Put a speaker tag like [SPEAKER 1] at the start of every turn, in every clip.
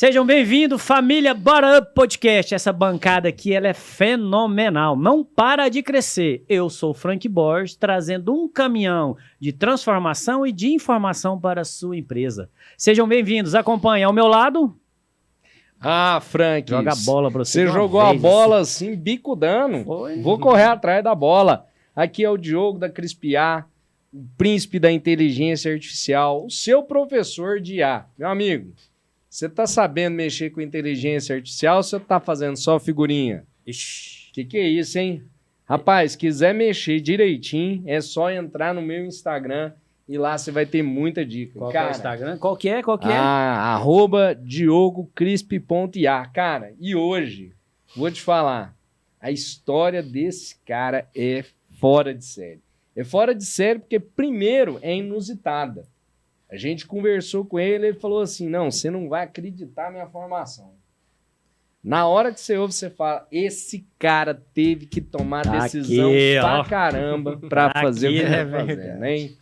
[SPEAKER 1] Sejam bem-vindos, família Bora Up Podcast. Essa bancada aqui, ela é fenomenal, não para de crescer. Eu sou o Frank Borges, trazendo um caminhão de transformação e de informação para a sua empresa. Sejam bem-vindos, acompanhem ao meu lado.
[SPEAKER 2] Ah, Frank,
[SPEAKER 1] joga a bola pra
[SPEAKER 2] você jogou a bola assim, bico dando. Vou correr atrás da bola. Aqui é o Diogo da Crispiar, o príncipe da inteligência artificial, o seu professor de IA. Meu amigo, você tá sabendo mexer com inteligência artificial ou você tá fazendo só figurinha?
[SPEAKER 1] Ixi.
[SPEAKER 2] Que é isso, hein? Rapaz, quiser mexer direitinho, é só entrar no meu Instagram e lá você vai ter muita dica.
[SPEAKER 1] Qual que é o Instagram? Qual que é?
[SPEAKER 2] @diogocrisp.ia. Cara, e hoje, vou te falar, a história desse cara é fora de série. É fora de série porque, primeiro, é inusitada. A gente conversou com ele, ele falou assim, não, você não vai acreditar na minha formação. Na hora que você ouve, você fala, esse cara teve que tomar decisão pra caramba pra fazer o que ele tá fazendo, hein?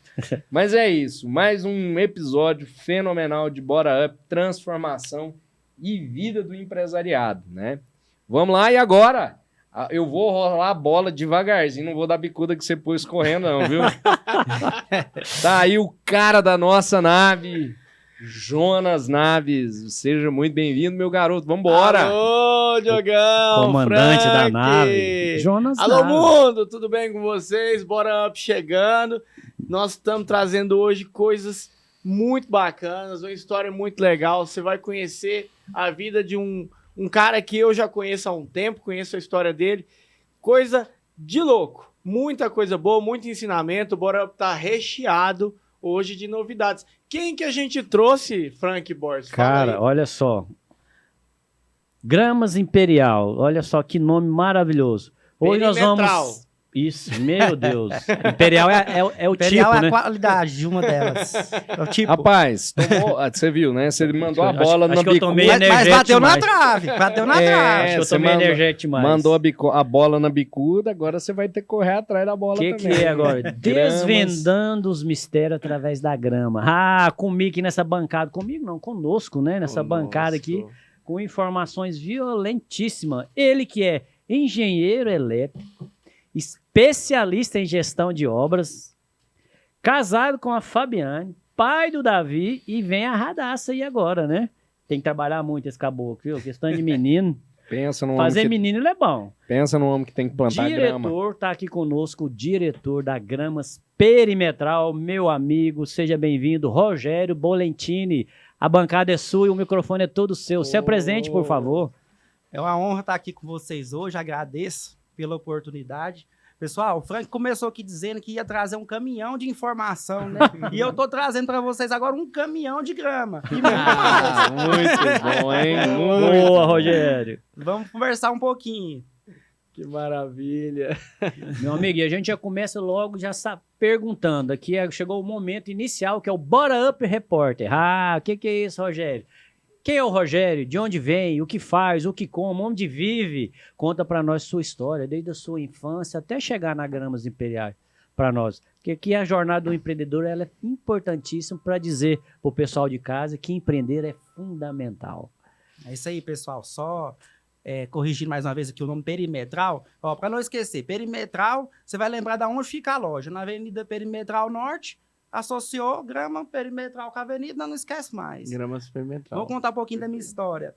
[SPEAKER 2] Mas é isso, mais um episódio fenomenal de Bora Up, transformação e vida do empresariado, né? Vamos lá, e agora? Eu vou rolar a bola devagarzinho, não vou dar bicuda que você pôs correndo não, viu? Tá aí o cara da nossa nave, Jonas Naves. Seja muito bem-vindo, meu garoto. Vambora!
[SPEAKER 3] Alô, Diogão!
[SPEAKER 1] Comandante
[SPEAKER 3] Frank.
[SPEAKER 1] da nave. Jonas
[SPEAKER 3] Alô,
[SPEAKER 1] Naves.
[SPEAKER 3] mundo! Tudo bem com vocês? Bora Up chegando. Nós estamos trazendo hoje coisas muito bacanas, uma história muito legal. Você vai conhecer a vida de um cara que eu já conheço há um tempo, conheço a história dele. Coisa de louco. Muita coisa boa, muito ensinamento. Bora Up tá recheado hoje de novidades. Quem que a gente trouxe, Frank Borges?
[SPEAKER 1] Cara, olha só. Gramas Imperial. Olha só que nome maravilhoso. Hoje nós vamos... Isso, meu Deus. Imperial é o
[SPEAKER 4] Imperial
[SPEAKER 1] tipo,
[SPEAKER 4] é
[SPEAKER 1] né?
[SPEAKER 4] a qualidade de uma delas. É o tipo.
[SPEAKER 2] Rapaz, você viu, né? Você mandou a bola na bicuda.
[SPEAKER 4] Mas bateu na trave. Bateu na trave.
[SPEAKER 1] Acho que eu tomei energético demais.
[SPEAKER 2] Mandou a bola na bicuda, agora você vai ter que correr atrás da bola também.
[SPEAKER 1] Que é agora? Desvendando os mistérios através da grama. Ah, comigo aqui nessa bancada. Comigo não, conosco, né? Nessa bancada aqui, com informações violentíssimas. Ele que é engenheiro elétrico, especialista em gestão de obras, casado com a Fabiane, pai do Davi, e vem a radaça aí agora, né? Tem que trabalhar muito esse caboclo, viu? Questão de menino.
[SPEAKER 2] Pensa num
[SPEAKER 1] Fazer
[SPEAKER 2] homem
[SPEAKER 1] menino ele é bom.
[SPEAKER 2] Pensa num homem que tem que plantar grama.
[SPEAKER 1] Diretor, tá aqui conosco, o diretor da Gramas Perimetral, meu amigo, seja bem-vindo, Rogério Bolentini. A bancada é sua e o microfone é todo seu. Se apresente, por favor.
[SPEAKER 4] É uma honra estar aqui com vocês hoje, agradeço pela oportunidade. Pessoal, o Frank começou aqui dizendo que ia trazer um caminhão de informação, né? E eu tô trazendo para vocês agora um caminhão de grama.
[SPEAKER 2] Muito bom, hein?
[SPEAKER 1] Boa, Rogério.
[SPEAKER 4] Vamos conversar um pouquinho.
[SPEAKER 3] Que maravilha.
[SPEAKER 1] Meu amigo, e a gente já começa logo já perguntando. Aqui chegou o momento inicial, que é o Bora Up Repórter. Ah, o que é isso, Rogério? Quem é o Rogério? De onde vem? O que faz? O que come? Onde vive? Conta para nós sua história, desde a sua infância até chegar na Gramas Imperiais para nós. Porque aqui a jornada do empreendedor ela é importantíssima para dizer para o pessoal de casa que empreender é fundamental.
[SPEAKER 4] É isso aí, pessoal. Só corrigindo mais uma vez aqui o nome Perimetral. Para não esquecer, Perimetral, você vai lembrar de onde fica a loja. Na Avenida Perimetral Norte, associou Grama Perimetral com a avenida, não esquece mais.
[SPEAKER 3] Grama Perimetral.
[SPEAKER 4] Vou contar um pouquinho da minha história.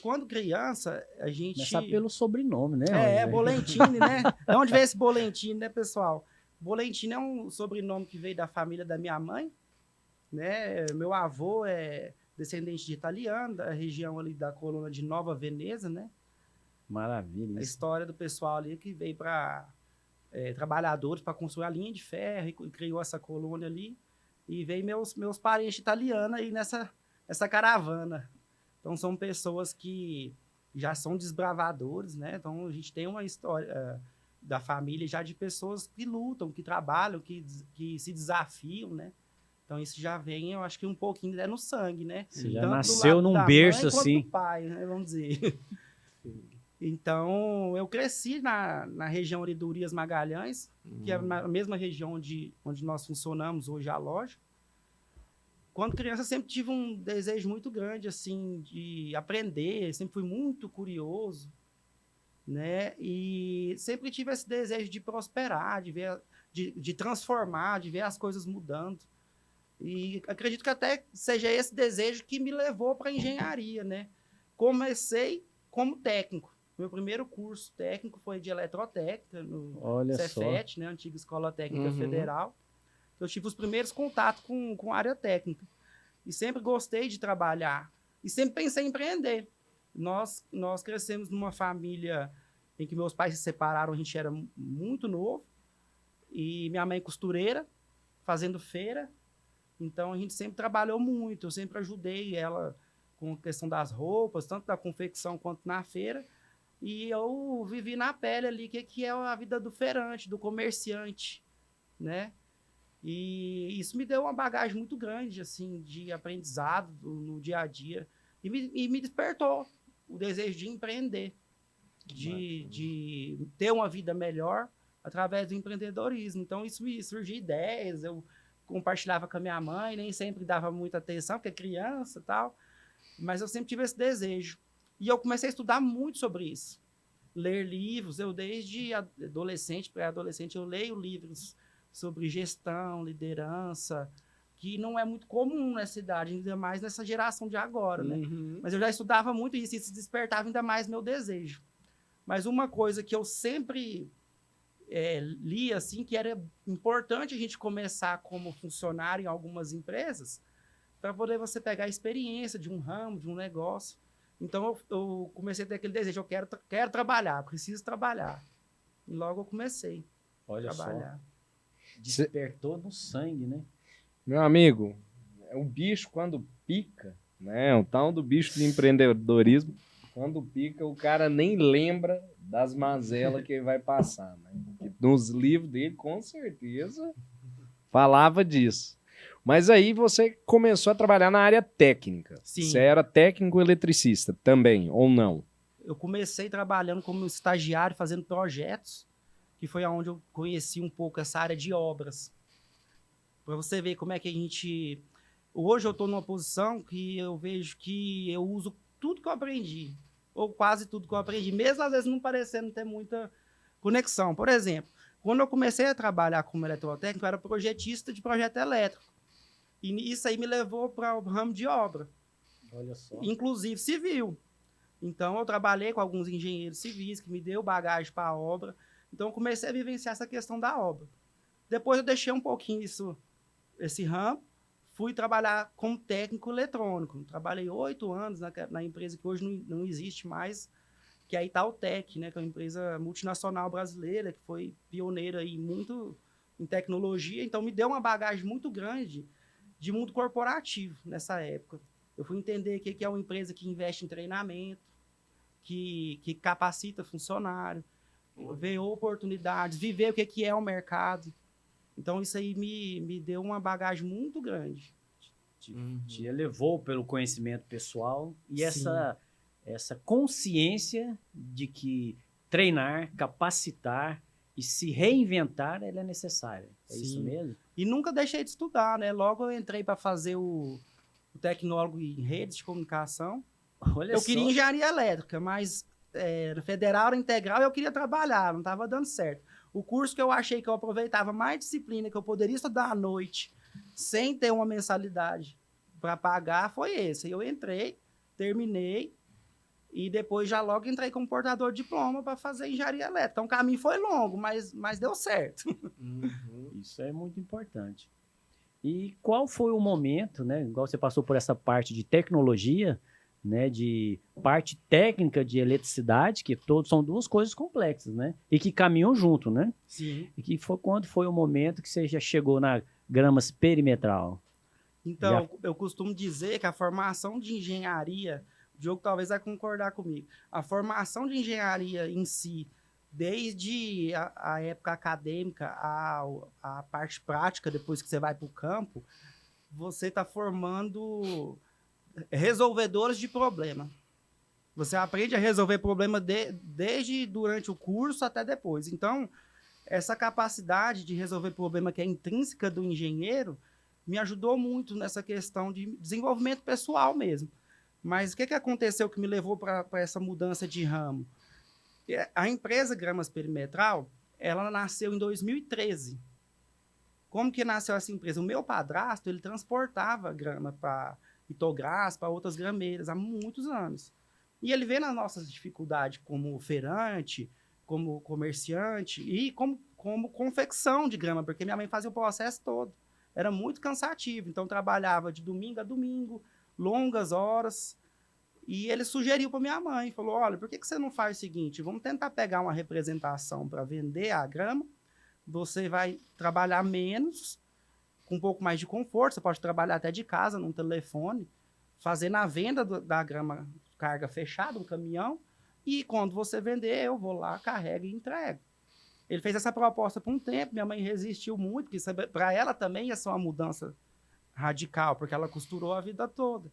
[SPEAKER 4] Quando criança, a gente...
[SPEAKER 1] Começar pelo sobrenome, né?
[SPEAKER 4] Bolentini, né? De onde veio esse Bolentini, né, pessoal? Bolentini é um sobrenome que veio da família da minha mãe, né? Meu avô é descendente de italiano, da região ali da colônia de Nova Veneza, né?
[SPEAKER 1] Maravilha.
[SPEAKER 4] A história do pessoal ali que veio para... trabalhadores para construir a linha de ferro e criou essa colônia ali e veio meus parentes italianos aí nessa caravana. Então são pessoas que já são desbravadores, né? Então a gente tem uma história da família já de pessoas que lutam, que trabalham, que se desafiam, né? Então isso já vem, eu acho que um pouquinho no sangue, né?
[SPEAKER 1] Você já
[SPEAKER 4] tanto
[SPEAKER 1] nasceu num berço assim.
[SPEAKER 4] do pai, né? Vamos dizer. Então, eu cresci na região ali do Urias Magalhães, que é a mesma região onde nós funcionamos hoje a loja. quando criança, eu sempre tive um desejo muito grande, assim, de aprender, sempre fui muito curioso, né? E sempre tive esse desejo de prosperar, de ver, de transformar, de ver as coisas mudando. E acredito que até seja esse desejo que me levou para a engenharia, né? Comecei como técnico. Meu primeiro curso técnico foi de eletrotécnica, no Cefet, né? Antiga Escola Técnica Federal. Eu tive os primeiros contatos com a área técnica. E sempre gostei de trabalhar. E sempre pensei em empreender. Nós crescemos numa família em que meus pais se separaram, a gente era muito novo. E minha mãe costureira, fazendo feira. Então, a gente sempre trabalhou muito. Eu sempre ajudei ela com a questão das roupas, tanto da confecção quanto na feira. E eu vivi na pele ali, que é a vida do feirante, do comerciante, né? E isso me deu uma bagagem muito grande, assim, de aprendizado no dia a dia. E me despertou o desejo de empreender, de ter uma vida melhor através do empreendedorismo. Então, isso me surgiu ideias, eu compartilhava com a minha mãe, nem sempre dava muita atenção, porque é criança e tal, mas eu sempre tive esse desejo. E eu comecei a estudar muito sobre isso. Ler livros, eu desde adolescente, pré-adolescente, eu leio livros sobre gestão, liderança, que não é muito comum nessa idade, ainda mais nessa geração de agora, né? Mas eu já estudava muito isso, e isso despertava ainda mais meu desejo. Mas uma coisa que eu sempre li, assim, que era importante a gente começar como funcionário em algumas empresas, para poder você pegar a experiência de um ramo, de um negócio. Então, eu comecei a ter aquele desejo, eu quero trabalhar, preciso trabalhar. E logo eu comecei a trabalhar.
[SPEAKER 1] Despertou no sangue, né?
[SPEAKER 2] Meu amigo, o bicho quando pica, né? O tal do bicho do empreendedorismo, quando pica, o cara nem lembra das mazelas que ele vai passar, né? Porque nos livros dele, com certeza, falava disso. Mas aí você começou a trabalhar na área técnica.
[SPEAKER 4] Sim.
[SPEAKER 2] Você era técnico eletricista também, ou não?
[SPEAKER 4] Eu comecei trabalhando como estagiário, fazendo projetos, que foi onde eu conheci um pouco essa área de obras. Para você ver como é que a gente... Hoje eu estou numa posição que eu vejo que eu uso tudo que eu aprendi, ou quase tudo que eu aprendi, mesmo às vezes não parecendo ter muita conexão. Por exemplo, quando eu comecei a trabalhar como eletrotécnico, eu era projetista de projeto elétrico. E isso aí me levou para o ramo de obra.
[SPEAKER 1] Olha só.
[SPEAKER 4] Inclusive civil. Então, eu trabalhei com alguns engenheiros civis que me deu bagagem para a obra. Então, eu comecei a vivenciar essa questão da obra. Depois, eu deixei um pouquinho esse ramo. Fui trabalhar como técnico eletrônico. Trabalhei 8 anos na empresa que hoje não existe mais, que é a Itautec, né? Que é uma empresa multinacional brasileira, que foi pioneira aí muito em tecnologia. Então, me deu uma bagagem muito grande de mundo corporativo nessa época. Eu fui entender o que é uma empresa que investe em treinamento, que capacita funcionário, ver oportunidades, viver o que é o mercado. Então, isso aí me deu uma bagagem muito grande.
[SPEAKER 1] Te elevou pelo conhecimento pessoal e essa consciência de que treinar, capacitar e se reinventar, ela é necessária. É
[SPEAKER 4] Sim.
[SPEAKER 1] isso mesmo?
[SPEAKER 4] E nunca deixei de estudar, né? Logo eu entrei para fazer o tecnólogo em redes de comunicação.
[SPEAKER 1] Olha
[SPEAKER 4] eu
[SPEAKER 1] só.
[SPEAKER 4] queria engenharia elétrica, mas federal, integral, eu queria trabalhar, não estava dando certo. O curso que eu achei que eu aproveitava mais disciplina, que eu poderia estudar à noite, sem ter uma mensalidade para pagar, foi esse. Eu entrei, terminei, e depois já logo entrei como portador de diploma para fazer engenharia elétrica. Então o caminho foi longo, mas deu certo.
[SPEAKER 1] Isso é muito importante. E qual foi o momento, né? Igual você passou por essa parte de tecnologia, né? De parte técnica de eletricidade, que são duas coisas complexas, né? E que caminham junto, né?
[SPEAKER 4] Sim.
[SPEAKER 1] E quando foi o momento que você já chegou na gramas perimetral?
[SPEAKER 4] Então, eu costumo dizer que a formação de engenharia, o Diogo talvez vai concordar comigo, a formação de engenharia em si, desde a época acadêmica, a parte prática, depois que você vai para o campo, você está formando resolvedores de problema. Você aprende a resolver problema desde durante o curso até depois. Então, essa capacidade de resolver problema que é intrínseca do engenheiro me ajudou muito nessa questão de desenvolvimento pessoal mesmo. Mas o que aconteceu que me levou para essa mudança de ramo? A empresa Gramas Perimetral, ela nasceu em 2013. Como que nasceu essa empresa? O meu padrasto, ele transportava grama para Itogás, para outras grameiras, há muitos anos. E ele vê nas nossas dificuldades como feirante, como comerciante e como confecção de grama, porque minha mãe fazia o processo todo. Era muito cansativo, então trabalhava de domingo a domingo, longas horas. E ele sugeriu para minha mãe, falou, olha, por que você não faz o seguinte, vamos tentar pegar uma representação para vender a grama, você vai trabalhar menos, com um pouco mais de conforto, você pode trabalhar até de casa, num telefone, fazendo a venda da grama carga fechada, um caminhão, e quando você vender, eu vou lá, carrego e entrego. Ele fez essa proposta por um tempo, minha mãe resistiu muito, porque para ela também ia ser uma mudança radical, porque ela costurou a vida toda.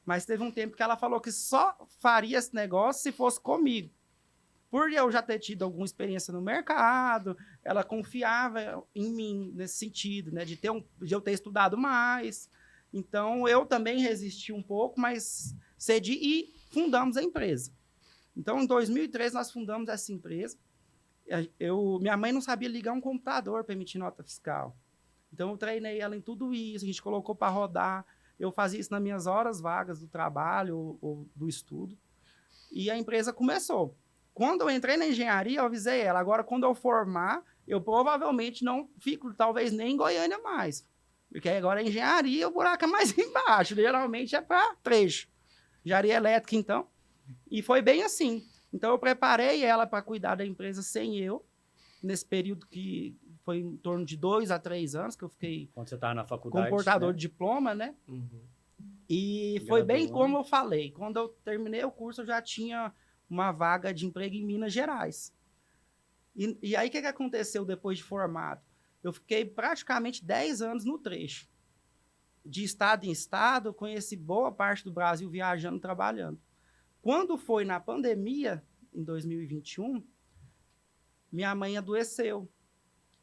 [SPEAKER 4] Mas teve um tempo que ela falou que só faria esse negócio se fosse comigo. Por eu já ter tido alguma experiência no mercado, ela confiava em mim nesse sentido, né, de eu ter estudado mais. Então, eu também resisti um pouco, mas cedi e fundamos a empresa. Então, em 2003, nós fundamos essa empresa. Minha mãe não sabia ligar um computador para emitir nota fiscal. Então, eu treinei ela em tudo isso, a gente colocou para rodar. Eu fazia isso nas minhas horas vagas do trabalho ou do estudo. E a empresa começou. Quando eu entrei na engenharia, eu avisei ela, agora quando eu formar, eu provavelmente não fico, talvez, nem em Goiânia mais. Porque agora a engenharia, o buraco é mais embaixo. Geralmente é para trecho. Engenharia elétrica, então. E foi bem assim. Então, eu preparei ela para cuidar da empresa sem eu, nesse período que foi em torno de 2 a 3 anos, que eu fiquei
[SPEAKER 1] Quando você estava na faculdade,
[SPEAKER 4] como portador
[SPEAKER 1] né?
[SPEAKER 4] de diploma, né?
[SPEAKER 2] Uhum.
[SPEAKER 4] E foi bem como eu falei. Quando eu terminei o curso, eu já tinha uma vaga de emprego em Minas Gerais. E aí, o que aconteceu depois de formado? Eu fiquei praticamente 10 anos no trecho. De estado em estado, conheci boa parte do Brasil viajando, trabalhando. Quando foi na pandemia, em 2021, minha mãe adoeceu.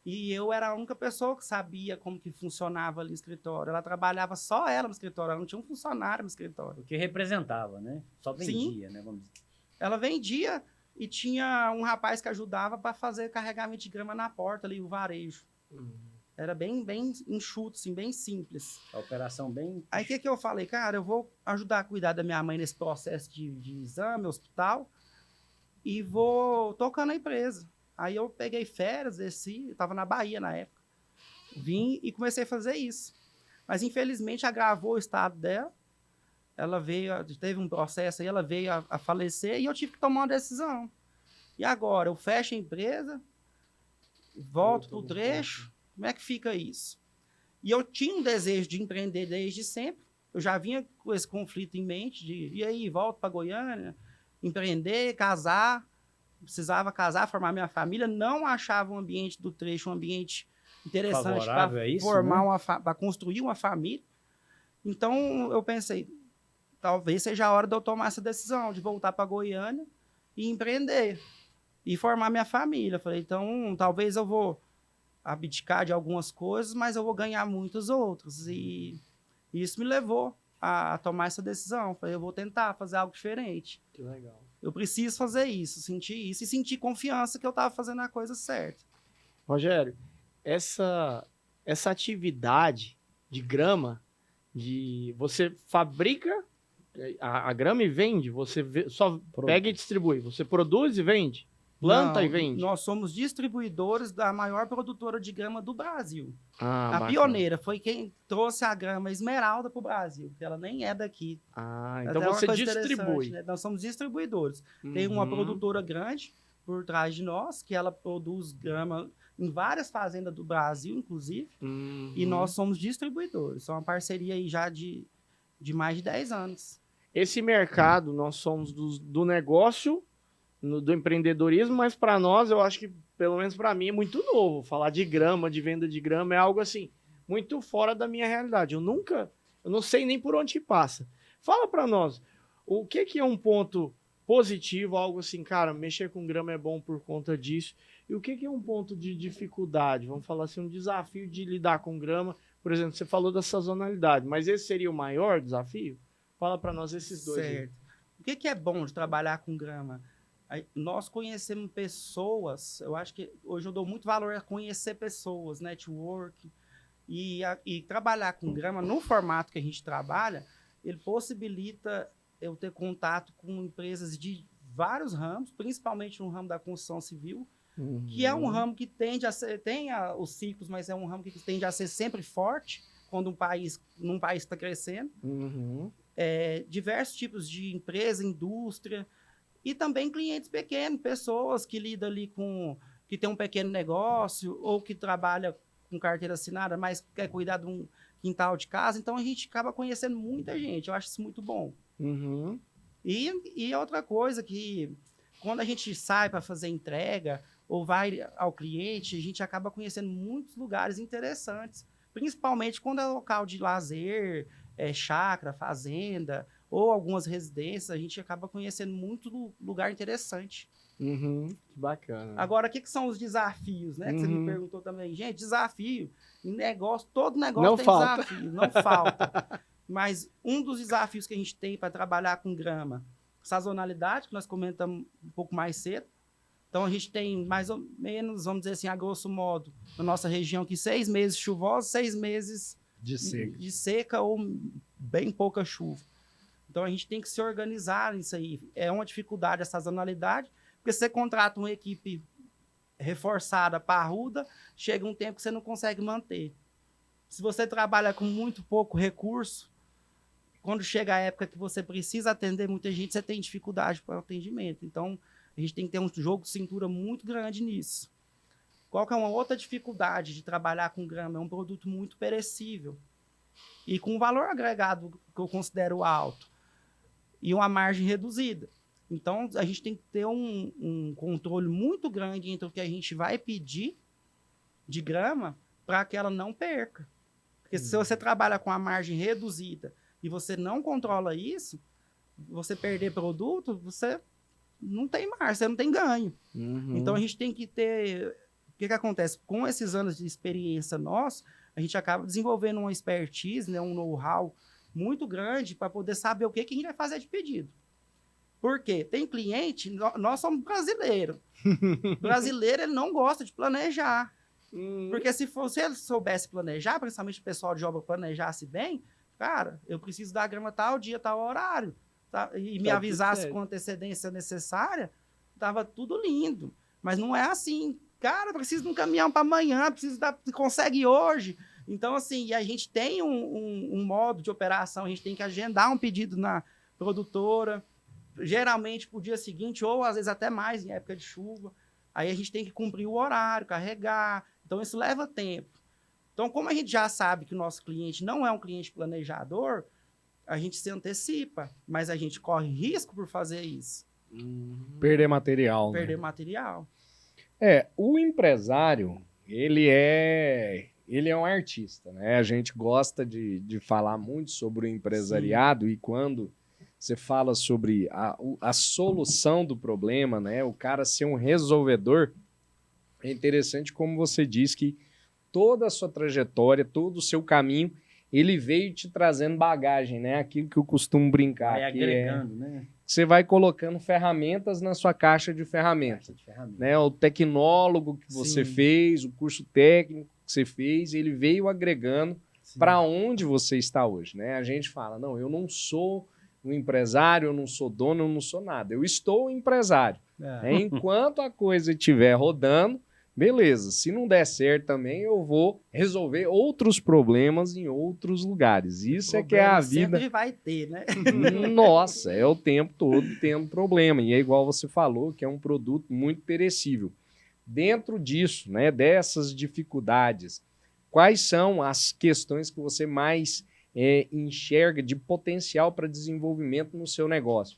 [SPEAKER 4] E eu era a única pessoa que sabia como que funcionava ali no escritório. Ela trabalhava só ela no escritório, ela não tinha um funcionário no escritório.
[SPEAKER 1] O que representava, né? Só vendia, né? Vamos dizer.
[SPEAKER 4] Ela vendia e tinha um rapaz que ajudava para fazer carregamento de grama na porta ali, o varejo. Era bem enxuto, assim, bem simples.
[SPEAKER 1] A operação bem...
[SPEAKER 4] Aí o que eu falei? Cara, eu vou ajudar a cuidar da minha mãe nesse processo de exame, hospital, e vou tocando a empresa. Aí eu peguei férias, desci, eu estava na Bahia na época, vim e comecei a fazer isso. Mas infelizmente agravou o estado dela, ela teve um processo aí, ela veio a falecer e eu tive que tomar uma decisão. E agora, eu fecho a empresa, volto para o trecho, como é que fica isso? E eu tinha um desejo de empreender desde sempre, eu já vinha com esse conflito em mente, e aí, volto para Goiânia, empreender, casar, precisava casar, formar minha família, não achava o ambiente do trecho um ambiente interessante para formar, né? Para construir uma família. Então, eu pensei, talvez seja a hora de eu tomar essa decisão, de voltar para Goiânia e empreender, e formar minha família. Falei, então, talvez eu vou abdicar de algumas coisas, mas eu vou ganhar muitas outras. E isso me levou a tomar essa decisão. Falei, eu vou tentar fazer algo diferente.
[SPEAKER 3] Que legal.
[SPEAKER 4] Eu preciso fazer isso, sentir isso e sentir confiança que eu estava fazendo a coisa certa.
[SPEAKER 3] Rogério, essa atividade de grama, você fabrica a grama e vende? Você só pega e distribui? Você produz e vende? Planta e vende?
[SPEAKER 4] Nós somos distribuidores da maior produtora de grama do Brasil.
[SPEAKER 3] A
[SPEAKER 4] bacana. Pioneira foi quem trouxe a grama esmeralda para o Brasil, porque ela nem é daqui.
[SPEAKER 3] Então você distribui.
[SPEAKER 4] Né? Nós somos distribuidores. Tem uma produtora grande por trás de nós, que ela produz grama em várias fazendas do Brasil, inclusive, e nós somos distribuidores. É uma parceria aí já de mais de 10 anos.
[SPEAKER 3] Esse mercado, nós somos do negócio, do empreendedorismo, mas para nós, eu acho que, pelo menos para mim, é muito novo. Falar de grama, de venda de grama, é algo assim, muito fora da minha realidade. Eu não sei nem por onde passa. Fala para nós, o que é um ponto positivo, algo assim, cara, mexer com grama é bom por conta disso, E o que é um ponto de dificuldade? Vamos falar assim, um desafio de lidar com grama. Por exemplo, você falou da sazonalidade, mas esse seria o maior desafio? Fala para nós esses dois.
[SPEAKER 4] Certo. O que é bom de trabalhar com grama? Nós conhecemos pessoas, eu acho que hoje eu dou muito valor a conhecer pessoas, network, e trabalhar com grama no formato que a gente trabalha, ele possibilita eu ter contato com empresas de vários ramos, principalmente no ramo da construção civil, que é um ramo que tende a ser, tem os ciclos, mas é um ramo que tende a ser sempre forte quando num país está crescendo. Diversos tipos de empresa, indústria, e também clientes pequenos, pessoas que lidam ali que tem um pequeno negócio ou que trabalha com carteira assinada, mas quer cuidar de um quintal de casa. Então, a gente acaba conhecendo muita gente. Eu acho isso muito bom. E outra coisa que, quando a gente sai para fazer entrega ou vai ao cliente, a gente acaba conhecendo muitos lugares interessantes, principalmente quando é local de lazer, chácara, fazenda, ou algumas residências, a gente acaba conhecendo muito lugar interessante.
[SPEAKER 3] Que bacana.
[SPEAKER 4] Agora, o que são os desafios, né? Que você me perguntou também. Gente, desafio, todo negócio
[SPEAKER 3] não
[SPEAKER 4] tem
[SPEAKER 3] falta.
[SPEAKER 4] desafio, não falta. Mas um dos desafios que a gente tem para trabalhar com grama, sazonalidade, que nós comentamos um pouco mais cedo. Então, a gente tem mais ou menos, vamos dizer assim, a grosso modo, na nossa região aqui, 6 meses chuvosos, 6 meses de seca ou bem pouca chuva. Então, a gente tem que se organizar nisso aí. É uma dificuldade a sazonalidade, porque você contrata uma equipe reforçada, parruda, chega um tempo que você não consegue manter. Se você trabalha com muito pouco recurso, quando chega a época que você precisa atender muita gente, você tem dificuldade para o atendimento. Então, a gente tem que ter um jogo de cintura muito grande nisso. Qual que é uma outra dificuldade de trabalhar com grama? É um produto muito perecível e com um valor agregado que eu considero alto e uma margem reduzida. Então, a gente tem que ter um controle muito grande entre o que a gente vai pedir de grama para que ela não perca. Porque se você trabalha com a margem reduzida e você não controla isso, você perder produto, você não tem margem, você não tem ganho. Então, a gente tem que ter... O que acontece? Com esses anos de experiência nossa, a gente acaba desenvolvendo uma expertise, né, um know-how muito grande para poder saber o que a gente vai fazer de pedido. Por quê? Tem cliente, nós somos brasileiros. Brasileiro, ele não gosta de planejar. Porque se ele soubesse planejar, principalmente o pessoal de obra planejasse bem, cara, eu preciso da grama tal dia, tal horário, tá? E me avisasse com antecedência necessária, tava tudo lindo. Mas não é assim. Cara, preciso de um caminhão para amanhã, consegue hoje. Então, assim, a gente tem um modo de operação, a gente tem que agendar um pedido na produtora, geralmente para o dia seguinte, ou às vezes até mais em época de chuva. Aí a gente tem que cumprir o horário, carregar. Então, isso leva tempo. Então, como a gente já sabe que o nosso cliente não é um cliente planejador, a gente se antecipa, mas a gente corre risco por fazer isso.
[SPEAKER 2] Perder material.
[SPEAKER 4] Perder material.
[SPEAKER 2] O empresário, ele é um artista, né? A gente gosta de falar muito sobre o empresariado. Sim. E quando você fala sobre a solução do problema, né? O cara ser um resolvedor, é interessante como você diz que toda a sua trajetória, todo o seu caminho, ele veio te trazendo bagagem, né? Aquilo que eu costumo brincar.
[SPEAKER 1] Vai agregando, né?
[SPEAKER 2] Você vai colocando ferramentas na sua caixa de ferramentas. Né? O tecnólogo que você fez, o curso técnico que você fez, ele veio agregando para onde você está hoje. Né? A gente fala, não, eu não sou um empresário, eu não sou dono, eu não sou nada. Eu estou empresário. Enquanto a coisa estiver rodando, beleza. Se não der certo também, eu vou resolver outros problemas em outros lugares. Isso é que é a vida.
[SPEAKER 4] Sempre vai ter, né?
[SPEAKER 2] Nossa, é o tempo todo tendo problema. E é igual você falou, que é um produto muito perecível. Dentro disso, né, dessas dificuldades, quais são as questões que você mais enxerga de potencial para desenvolvimento no seu negócio?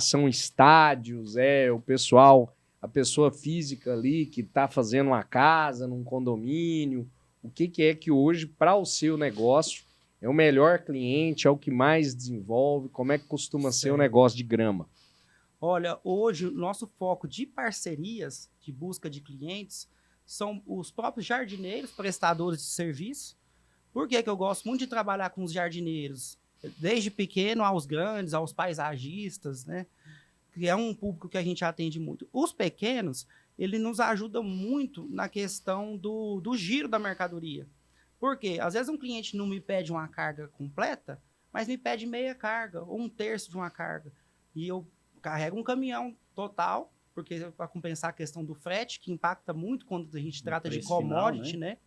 [SPEAKER 2] São estádios, o pessoal... A pessoa física ali que está fazendo uma casa, num condomínio, o que é que hoje, para o seu negócio, é o melhor cliente, é o que mais desenvolve, como é que costuma ser o negócio de grama?
[SPEAKER 4] Olha, hoje o nosso foco de parcerias, de busca de clientes, são os próprios jardineiros, prestadores de serviço. Por que que eu gosto muito de trabalhar com os jardineiros? Desde pequeno aos grandes, aos paisagistas, né? Que é um público que a gente atende muito. Os pequenos, ele nos ajuda muito na questão do giro da mercadoria. Por quê? Às vezes um cliente não me pede uma carga completa, mas me pede meia carga ou um terço de uma carga. E eu carrego um caminhão total, porque para compensar a questão do frete, que impacta muito quando a gente trata de commodity, final, né?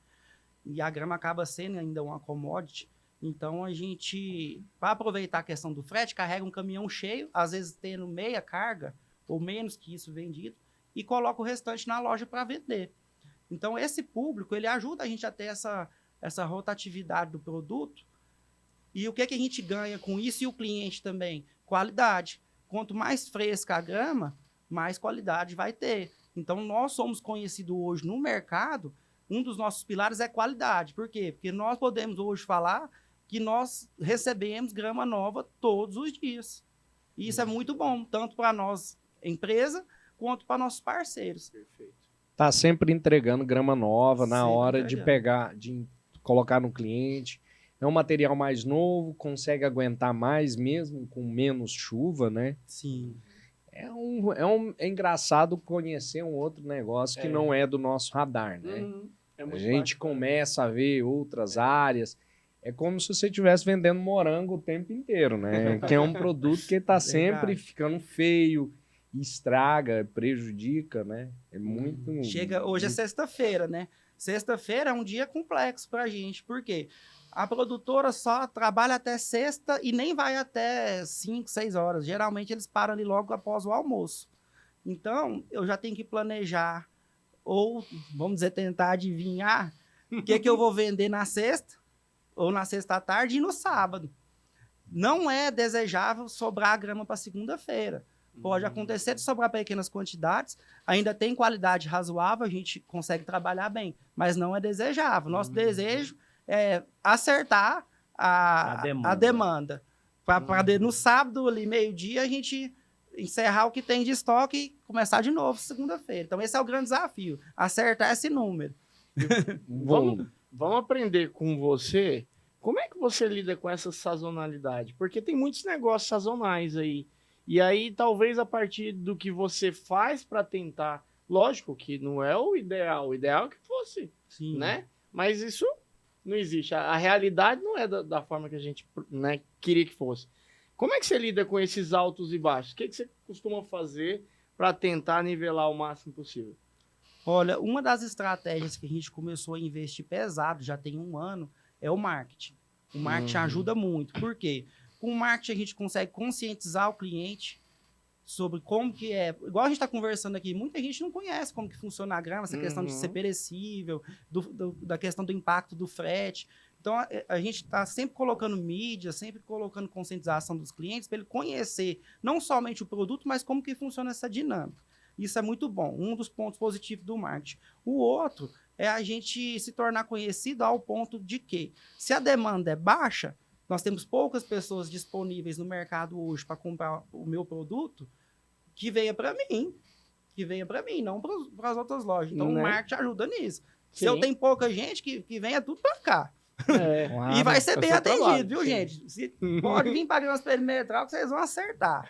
[SPEAKER 4] E a grama acaba sendo ainda uma commodity. Então, a gente, para aproveitar a questão do frete, carrega um caminhão cheio, às vezes tendo meia carga, ou menos que isso vendido, e coloca o restante na loja para vender. Então, esse público, ele ajuda a gente a ter essa rotatividade do produto. E o que, que a gente ganha com isso e o cliente também? Qualidade. Quanto mais fresca a grama, mais qualidade vai ter. Então, nós somos conhecidos hoje no mercado, um dos nossos pilares é qualidade. Por quê? Porque nós podemos hoje falar que nós recebemos grama nova todos os dias. E isso é muito bom, tanto para nós, empresa, quanto para nossos parceiros.
[SPEAKER 3] Perfeito.
[SPEAKER 2] Tá sempre entregando grama nova na
[SPEAKER 4] Sempre
[SPEAKER 2] hora
[SPEAKER 4] entregando.
[SPEAKER 2] de pegar, de colocar no cliente. É um material mais novo, consegue aguentar mais mesmo com menos chuva, né?
[SPEAKER 4] Sim.
[SPEAKER 2] É engraçado conhecer um outro negócio que não é do nosso radar, né?
[SPEAKER 3] É
[SPEAKER 2] A
[SPEAKER 3] muito
[SPEAKER 2] gente
[SPEAKER 3] bacana.
[SPEAKER 2] começa a ver outras áreas. É como se você estivesse vendendo morango o tempo inteiro, né? Que é um produto que está sempre
[SPEAKER 4] Verdade.
[SPEAKER 2] ficando feio, estraga, prejudica, né? É muito...
[SPEAKER 4] Hoje é sexta-feira, né? Sexta-feira é um dia complexo para a gente. Por quê? A produtora só trabalha até sexta e nem vai até 5, 6 horas. Geralmente eles param ali logo após o almoço. Então, eu já tenho que planejar ou, vamos dizer, tentar adivinhar o que eu vou vender na sexta ou na sexta à tarde e no sábado. Não é desejável sobrar grama para segunda-feira. Pode acontecer de sobrar pequenas quantidades, ainda tem qualidade razoável, a gente consegue trabalhar bem, mas não é desejável. Nosso desejo é acertar a demanda. Para no sábado, ali, meio-dia, a gente encerrar o que tem de estoque e começar de novo segunda-feira. Então, esse é o grande desafio, acertar esse número.
[SPEAKER 3] Vamos aprender com você. Como é que você lida com essa sazonalidade? Porque tem muitos negócios sazonais aí. E aí, talvez a partir do que você faz para tentar... Lógico que não é o ideal é que fosse,
[SPEAKER 4] Sim.
[SPEAKER 3] né? Mas isso não existe. A realidade não é da forma que a gente, né, queria que fosse. Como é que você lida com esses altos e baixos? O que você costuma fazer para tentar nivelar o máximo possível?
[SPEAKER 4] Olha, uma das estratégias que a gente começou a investir pesado, já tem 1 ano, é o marketing. O marketing ajuda muito. Por quê? Com o marketing a gente consegue conscientizar o cliente sobre como que é. Igual a gente está conversando aqui, muita gente não conhece como que funciona a grama, essa questão de ser perecível, da questão do impacto do frete. Então, a gente está sempre colocando mídia, sempre colocando conscientização dos clientes para ele conhecer não somente o produto, mas como que funciona essa dinâmica. Isso é muito bom, um dos pontos positivos do marketing. O outro é a gente se tornar conhecido ao ponto de que, se a demanda é baixa, nós temos poucas pessoas disponíveis no mercado hoje para comprar o meu produto, que venha para mim, não para as outras lojas. Então, o marketing ajuda nisso. Se eu tenho pouca gente, que venha tudo para cá.
[SPEAKER 2] Claro,
[SPEAKER 4] e vai ser bem atendido,
[SPEAKER 3] trabalho,
[SPEAKER 4] viu,
[SPEAKER 3] sim.
[SPEAKER 4] gente? Pode vir para gramas perimetral que vocês vão acertar.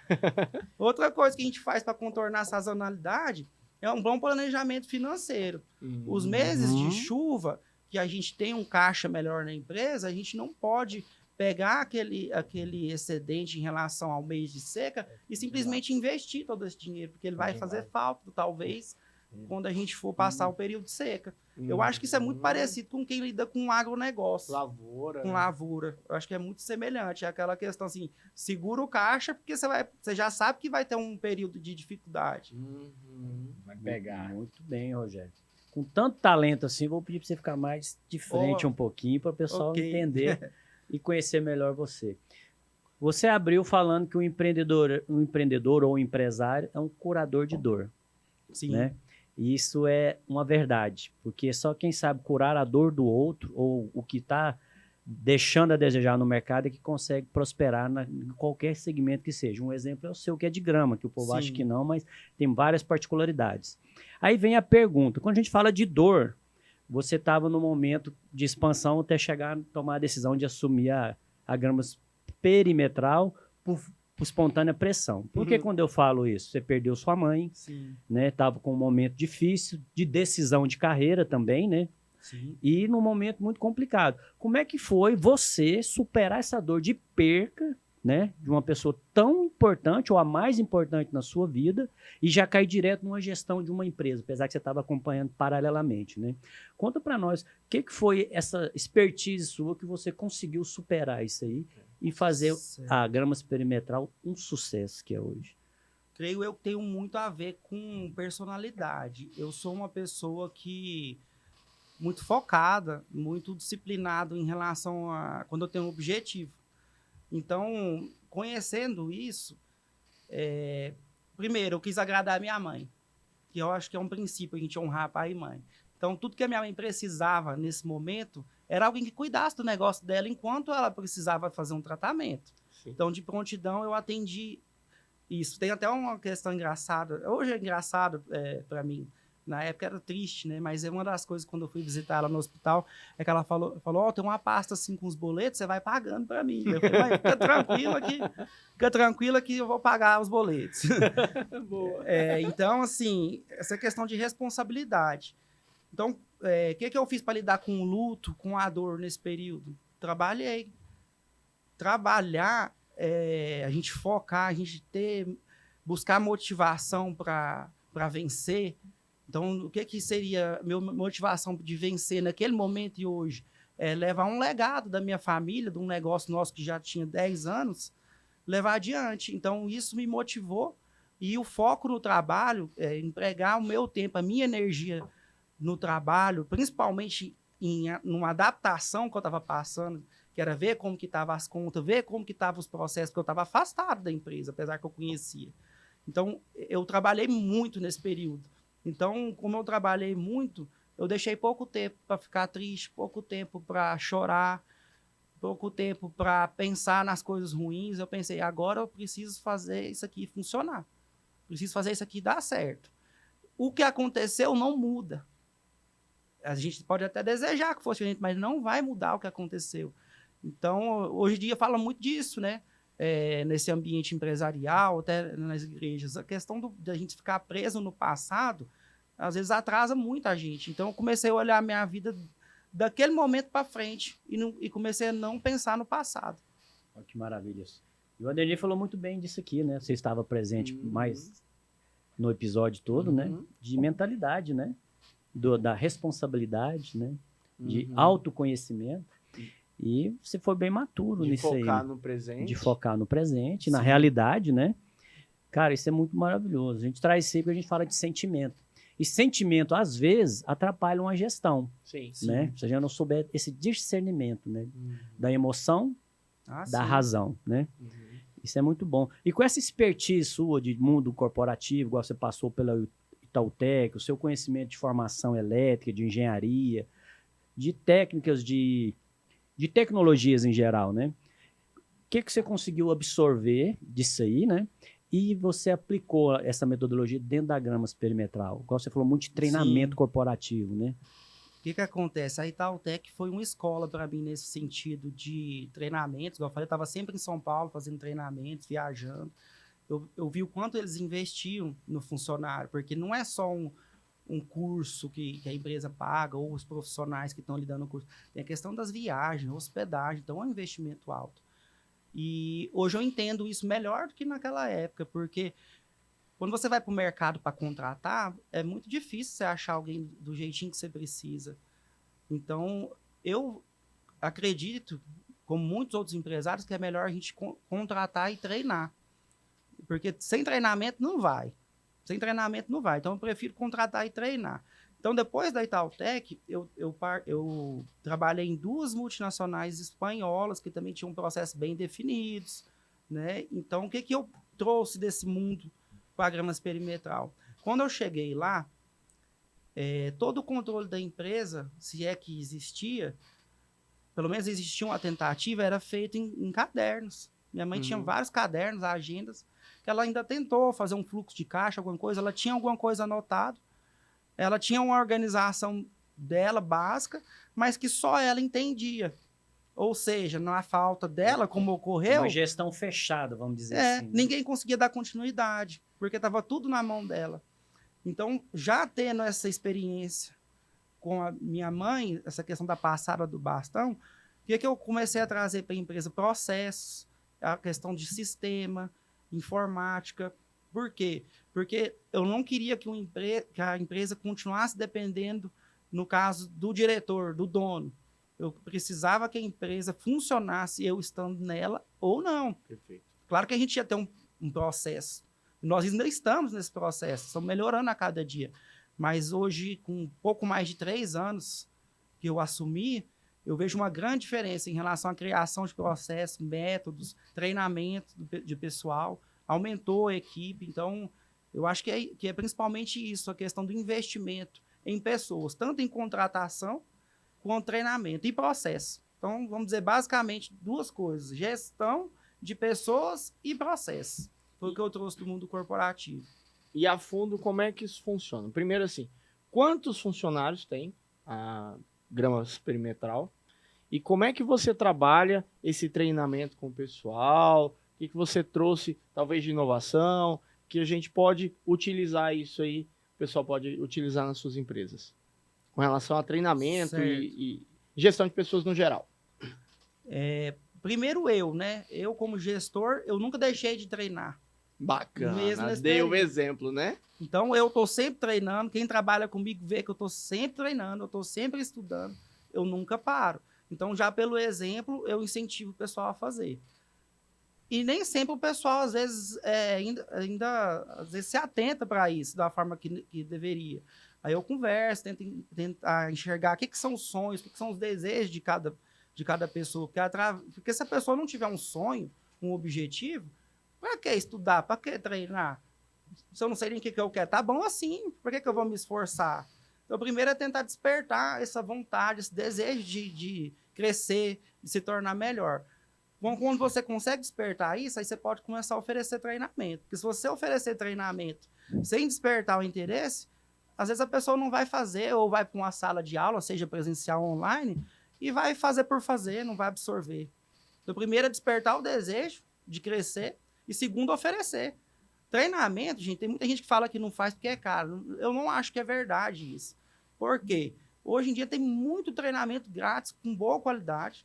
[SPEAKER 4] Outra coisa que a gente faz para contornar a sazonalidade é um bom planejamento financeiro. Os meses de chuva, que a gente tem um caixa melhor na empresa, a gente não pode pegar aquele excedente em relação ao mês de seca e simplesmente investir todo esse dinheiro, porque ele vai fazer falta, talvez, quando a gente for passar o período de seca. Eu acho que isso é muito parecido com quem lida com agronegócio.
[SPEAKER 3] Lavoura.
[SPEAKER 4] Com lavoura. Eu acho que é muito semelhante. É aquela questão assim, segura o caixa, porque você já sabe que vai ter um período de dificuldade.
[SPEAKER 2] Vai pegar.
[SPEAKER 1] Muito bem, Rogério. Com tanto talento assim, vou pedir para você ficar mais de frente um pouquinho, para o pessoal entender e conhecer melhor você. Você abriu falando que um empreendedor ou um empresário é um curador de dor.
[SPEAKER 4] Sim.
[SPEAKER 1] Né? E isso é uma verdade, porque só quem sabe curar a dor do outro ou o que está deixando a desejar no mercado e que consegue prosperar em qualquer segmento que seja. Um exemplo é o seu, que é de grama, que o povo acha que não, mas tem várias particularidades. Aí vem a pergunta, quando a gente fala de dor, você estava no momento de expansão até chegar a tomar a decisão de assumir a Gramas Perimetral por espontânea pressão. Porque quando eu falo isso, você perdeu sua mãe, né? Estava com um momento difícil, de decisão de carreira também, né?
[SPEAKER 4] Sim.
[SPEAKER 1] E num momento muito complicado. Como é que foi você superar essa dor de perca, né, de uma pessoa tão importante ou a mais importante na sua vida e já cair direto numa gestão de uma empresa, apesar que você estava acompanhando paralelamente, né? Conta para nós, o que foi essa expertise sua que você conseguiu superar isso aí e fazer a Gramas Perimetral um sucesso que é hoje?
[SPEAKER 4] Creio eu que tem muito a ver com personalidade. Eu sou uma pessoa que muito focada, muito disciplinado em relação a quando eu tenho um objetivo. Então, conhecendo isso, primeiro, eu quis agradar a minha mãe, que eu acho que é um princípio a gente honrar pai e mãe. Então, tudo que a minha mãe precisava nesse momento era alguém que cuidasse do negócio dela enquanto ela precisava fazer um tratamento. Sim. Então, de prontidão, eu atendi isso. Tem até uma questão engraçada. Hoje é engraçado para mim. Na época era triste, né? Mas é uma das coisas, quando eu fui visitar ela no hospital, é que ela falou, tem uma pasta assim com os boletos, você vai pagando para mim. Eu falei, fica tranquila que eu vou pagar os boletos. Boa. Então, assim, essa questão de responsabilidade. Então, o que eu fiz para lidar com o luto, com a dor nesse período? Trabalhei. Trabalhar, a gente focar, a gente buscar motivação para vencer. Então, o que seria a minha motivação de vencer naquele momento e hoje? Levar um legado da minha família, de um negócio nosso que já tinha 10 anos, levar adiante. Então, isso me motivou. E o foco no trabalho, empregar o meu tempo, a minha energia no trabalho, principalmente numa adaptação que eu estava passando, que era ver como que estavam as contas, ver como que estavam os processos, porque eu estava afastado da empresa, apesar que eu conhecia. Então, eu trabalhei muito nesse período. Então, como eu trabalhei muito, eu deixei pouco tempo para ficar triste, pouco tempo para chorar, pouco tempo para pensar nas coisas ruins. Eu pensei, agora eu preciso fazer isso aqui funcionar. Preciso fazer isso aqui dar certo. O que aconteceu não muda. A gente pode até desejar que fosse diferente, mas não vai mudar o que aconteceu. Então, hoje em dia fala muito disso, né? Nesse ambiente empresarial, até nas igrejas. A questão da gente ficar preso no passado, às vezes atrasa muito a gente. Então, eu comecei a olhar a minha vida daquele momento para frente e comecei a não pensar no passado.
[SPEAKER 1] Oh, que maravilha isso. E o Ademir falou muito bem disso aqui, né? Você estava presente mais no episódio todo, né? De mentalidade, né? Da responsabilidade, né? De autoconhecimento. E você foi bem maturo nisso aí. De focar
[SPEAKER 3] no presente.
[SPEAKER 1] De focar no presente, na realidade, né? Cara, isso é muito maravilhoso. A gente traz sempre, a gente fala de sentimento. E sentimento, às vezes, atrapalha uma gestão. Sim. Né? Se a gente não souber esse discernimento, né? Da emoção, da razão, né? Isso é muito bom. E com essa expertise sua de mundo corporativo, igual você passou pela Itautec, o seu conhecimento de formação elétrica, de engenharia, de técnicas de tecnologias em geral, né? O que você conseguiu absorver disso aí, né? E você aplicou essa metodologia dentro da Gramas Perimetral. Igual você falou, muito de treinamento corporativo, né?
[SPEAKER 4] O que acontece? A Itautec foi uma escola para mim nesse sentido de treinamentos. Igual eu falei, eu estava sempre em São Paulo fazendo treinamentos, viajando. Eu vi o quanto eles investiam no funcionário, porque não é só um curso que a empresa paga ou os profissionais que estão lhe dando o curso. Tem a questão das viagens, hospedagem, então é um investimento alto. E hoje eu entendo isso melhor do que naquela época, porque quando você vai para o mercado para contratar, é muito difícil você achar alguém do jeitinho que você precisa. Então, eu acredito, como muitos outros empresários, que é melhor a gente contratar e treinar. Porque sem treinamento não vai. Sem treinamento não vai. Então, eu prefiro contratar e treinar. Então, depois da Itautec, eu trabalhei em 2 multinacionais espanholas, que também tinham processos bem definidos, né? Então, o que eu trouxe desse mundo para a Gramas Perimetral? Quando eu cheguei lá, todo o controle da empresa, se é que existia, pelo menos existia uma tentativa, era feito em cadernos. Minha mãe tinha vários cadernos, agendas, que ela ainda tentou fazer um fluxo de caixa, alguma coisa, ela tinha alguma coisa anotada, ela tinha uma organização dela básica, mas que só ela entendia. Ou seja, na falta dela, como ocorreu...
[SPEAKER 1] Uma gestão fechada, vamos dizer assim. Né?
[SPEAKER 4] Ninguém conseguia dar continuidade, porque estava tudo na mão dela. Então, já tendo essa experiência com a minha mãe, essa questão da passada do bastão, o que eu comecei a trazer para a empresa? Processos, a questão de sistema, informática. Por quê? Porque eu não queria que a empresa continuasse dependendo, no caso, do diretor, do dono. Eu precisava que a empresa funcionasse, eu estando nela ou não.
[SPEAKER 3] Perfeito.
[SPEAKER 4] Claro que a gente ia ter um processo. Nós ainda estamos nesse processo, estamos melhorando a cada dia. Mas hoje, com um pouco mais de 3 anos que eu assumi, eu vejo uma grande diferença em relação à criação de processos, métodos, treinamento de pessoal. Aumentou a equipe. Então, eu acho que é principalmente isso, a questão do investimento em pessoas, tanto em contratação com treinamento e processo. Então, vamos dizer, basicamente, 2 coisas. Gestão de pessoas e processo. Foi o que eu trouxe do mundo corporativo.
[SPEAKER 3] E a fundo, como é que isso funciona? Primeiro, assim, quantos funcionários tem a Grama Perimetral? E como é que você trabalha esse treinamento com o pessoal? O que você trouxe, talvez, de inovação? Que a gente pode utilizar isso aí, o pessoal pode utilizar nas suas empresas? Com relação a treinamento e gestão de pessoas no geral.
[SPEAKER 4] Primeiro né? Eu, como gestor, eu nunca deixei de treinar.
[SPEAKER 3] Bacana, dei o exemplo, né?
[SPEAKER 4] Então, eu estou sempre treinando. Quem trabalha comigo vê que eu estou sempre treinando, eu estou sempre estudando. Eu nunca paro. Então, já pelo exemplo, eu incentivo o pessoal a fazer. E nem sempre o pessoal, às vezes, às vezes se atenta para isso da forma que deveria. Aí eu converso, tento enxergar o que são os sonhos, o que são os desejos de cada pessoa. Porque se a pessoa não tiver um sonho, um objetivo, para que estudar? Para que treinar? Se eu não sei nem o que eu quero, tá bom assim, por que eu vou me esforçar? Então, primeiro é tentar despertar essa vontade, esse desejo de crescer, de se tornar melhor. Quando você consegue despertar isso, aí você pode começar a oferecer treinamento. Porque se você oferecer treinamento sem despertar o interesse, às vezes a pessoa não vai fazer, ou vai para uma sala de aula, seja presencial ou online, e vai fazer por fazer, não vai absorver. Então, primeiro é despertar o desejo de crescer, e segundo, oferecer. Treinamento, gente, tem muita gente que fala que não faz porque é caro. Eu não acho que é verdade isso. Por quê? Hoje em dia tem muito treinamento grátis, com boa qualidade.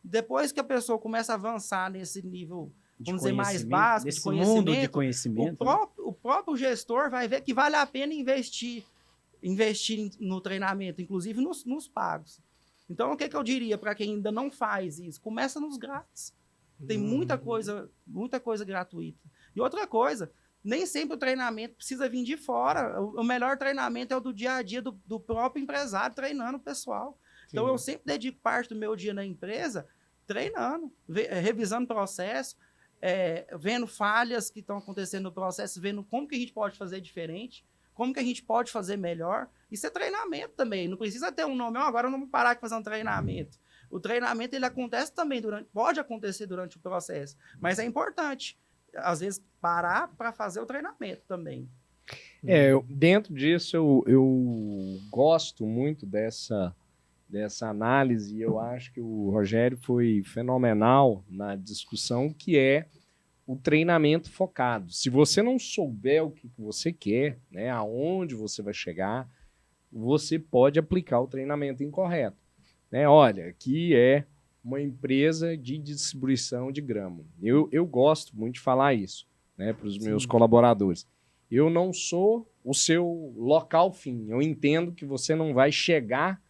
[SPEAKER 4] Depois que a pessoa começa a avançar nesse nível, vamos dizer, mais básico,
[SPEAKER 1] de conhecimento, mundo de conhecimento,
[SPEAKER 4] o próprio gestor vai ver que vale a pena investir no treinamento, inclusive nos pagos. Então, o que eu diria para quem ainda não faz isso? Começa nos grátis. Tem muita coisa gratuita. E outra coisa, nem sempre o treinamento precisa vir de fora. O melhor treinamento é o do dia a dia do próprio empresário, treinando o pessoal. Sim. Então, eu sempre dedico parte do meu dia na empresa treinando, revisando o processo, vendo falhas que estão acontecendo no processo, vendo como que a gente pode fazer diferente, como que a gente pode fazer melhor. Isso é treinamento também. Não precisa ter um nome, agora eu não vou parar de fazer um treinamento. O treinamento, ele acontece também pode acontecer durante o processo, mas é importante, às vezes, parar para fazer o treinamento também.
[SPEAKER 2] Dentro disso, eu gosto muito dessa análise, e eu acho que o Rogério foi fenomenal na discussão, que é o treinamento focado. Se você não souber o que você quer, né, aonde você vai chegar, você pode aplicar o treinamento incorreto. Né? Olha, aqui é uma empresa de distribuição de grama. Eu gosto muito de falar isso, né, para os meus colaboradores. Eu não sou o seu local fim. Eu entendo que você não vai chegar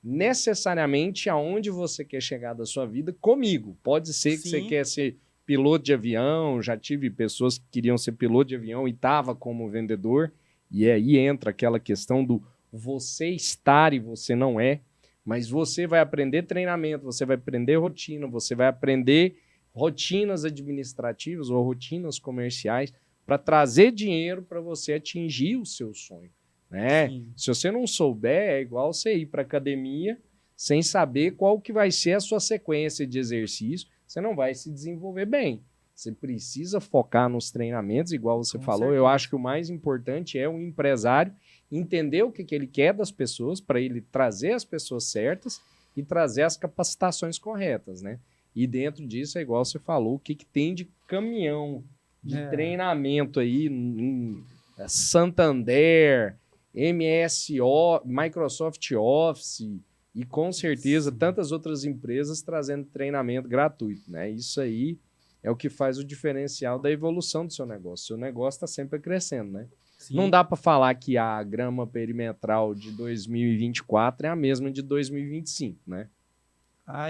[SPEAKER 2] necessariamente aonde você quer chegar da sua vida comigo. Pode ser que você quer ser piloto de avião, já tive pessoas que queriam ser piloto de avião e estava como vendedor, e aí entra aquela questão do você estar e você não é, mas você vai aprender treinamento, você vai aprender rotina, você vai aprender rotinas administrativas ou rotinas comerciais para trazer dinheiro para você atingir o seu sonho. Né? Se você não souber, é igual você ir para a academia sem saber qual que vai ser a sua sequência de exercício, você não vai se desenvolver bem. Você precisa focar nos treinamentos, igual você falou.
[SPEAKER 4] certeza.
[SPEAKER 2] Eu acho que o mais importante é o empresário entender o que ele quer das pessoas, para ele trazer as pessoas certas e trazer as capacitações corretas, né? E dentro disso, é igual você falou, o que tem de caminhão, de treinamento aí em Santander, MSO, Microsoft Office e com certeza tantas outras empresas trazendo treinamento gratuito, né? Isso aí é o que faz o diferencial da evolução do seu negócio. Seu negócio está sempre crescendo, né?
[SPEAKER 4] Sim.
[SPEAKER 2] Não dá para falar que a grama perimetral de 2024 é a mesma de 2025, né?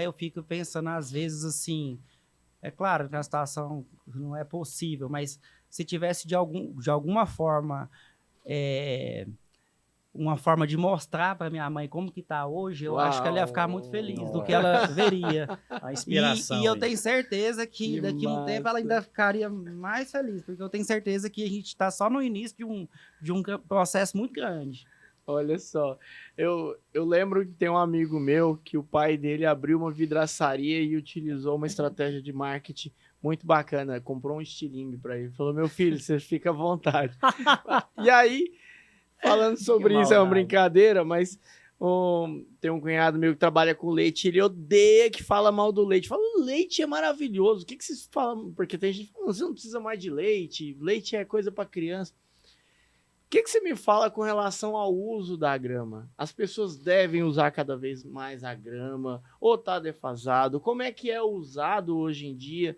[SPEAKER 4] Eu fico pensando às vezes assim, é claro que a situação não é possível, mas se tivesse de alguma forma uma forma de mostrar para minha mãe como que tá hoje, eu acho que ela ia ficar muito feliz do que ela veria.
[SPEAKER 1] A inspiração.
[SPEAKER 4] E eu
[SPEAKER 1] aí.
[SPEAKER 4] tenho certeza que daqui a um tempo ela ainda ficaria mais feliz, porque eu tenho certeza que a gente está só no início de um processo muito grande.
[SPEAKER 3] Olha só, eu lembro que tem um amigo meu que o pai dele abriu uma vidraçaria e utilizou uma estratégia de marketing muito bacana. Comprou um estilingue para ele. Falou, meu filho, você fica à vontade. E aí, falando sobre isso, é uma brincadeira, mas tem um cunhado meu que trabalha com leite, ele odeia que fala mal do leite. Fala, o leite é maravilhoso. O que vocês falam? Porque tem gente que fala, você não precisa mais de leite, leite é coisa para criança. O que você me fala com relação ao uso da grama? As pessoas devem usar cada vez mais a grama ou está defasado? Como é que é usado hoje em dia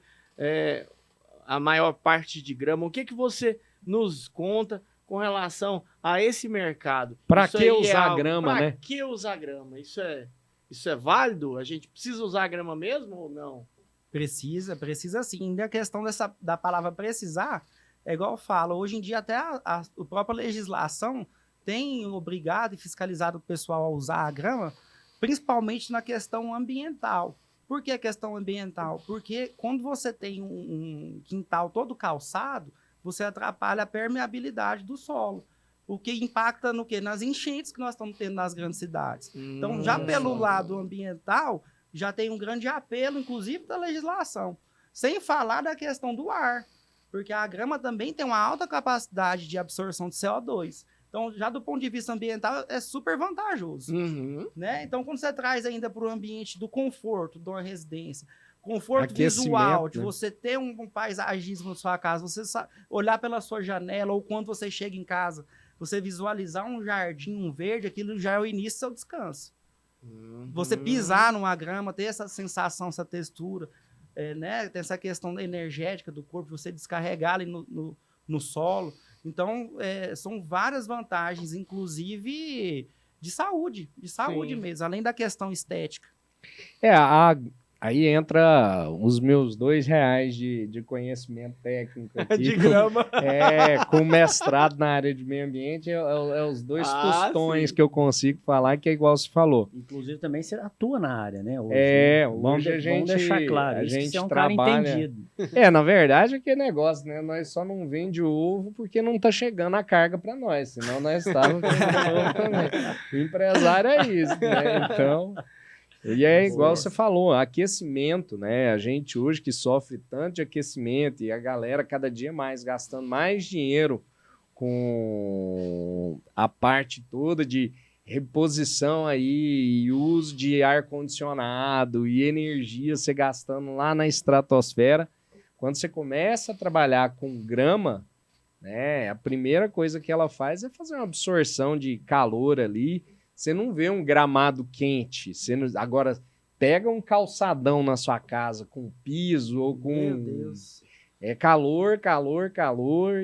[SPEAKER 3] a maior parte de grama? O que você nos conta com relação a esse mercado?
[SPEAKER 2] Para que usar grama, né?
[SPEAKER 3] Para que usar grama? Isso é válido? A gente precisa usar a grama mesmo ou não?
[SPEAKER 4] Precisa sim. E a questão da palavra precisar, é igual eu falo, hoje em dia até a própria legislação tem obrigado e fiscalizado o pessoal a usar a grama, principalmente na questão ambiental. Por que a questão ambiental? Porque quando você tem um quintal todo calçado, você atrapalha a permeabilidade do solo, o que impacta no quê? Nas enchentes que nós estamos tendo nas grandes cidades. Então, já pelo lado ambiental, já tem um grande apelo, inclusive, da legislação. Sem falar da questão do ar, porque a grama também tem uma alta capacidade de absorção de CO2. Então, já do ponto de vista ambiental, é super vantajoso. Né? Então, quando você traz ainda para o ambiente do conforto de uma residência, conforto visual, de você ter um paisagismo na sua casa, você olhar pela sua janela, ou quando você chega em casa, você visualizar um jardim, um verde, aquilo já é o início do seu descanso. Você pisar numa grama, ter essa sensação, essa textura, né? Tem essa questão energética do corpo, você descarregar ali no solo. Então, são várias vantagens, inclusive de saúde mesmo, além da questão estética.
[SPEAKER 2] Aí entra os meus R$2 de conhecimento técnico aqui.
[SPEAKER 3] De grama.
[SPEAKER 2] Com mestrado na área de meio ambiente, os dois tostões que eu consigo falar, que é igual você falou.
[SPEAKER 1] Inclusive também você atua na área, né? Hoje,
[SPEAKER 2] hoje a gente,
[SPEAKER 1] vamos deixar claro,
[SPEAKER 2] a
[SPEAKER 1] isso
[SPEAKER 2] gente
[SPEAKER 1] que você é um
[SPEAKER 2] trabalha...
[SPEAKER 1] cara entendido.
[SPEAKER 2] Na verdade, é que negócio, né? Nós só não vende o ovo porque não tá chegando a carga para nós, senão nós estávamos vendendo ovo também. O empresário é isso, né? Então... E é igual você falou, aquecimento, né? A gente hoje que sofre tanto de aquecimento e a galera cada dia mais gastando mais dinheiro com a parte toda de reposição aí e uso de ar-condicionado e energia você gastando lá na estratosfera. Quando você começa a trabalhar com grama, né? A primeira coisa que ela faz é fazer uma absorção de calor ali. Você não vê um gramado quente. Agora, pega um calçadão na sua casa com piso ou com...
[SPEAKER 4] Meu Deus.
[SPEAKER 2] É calor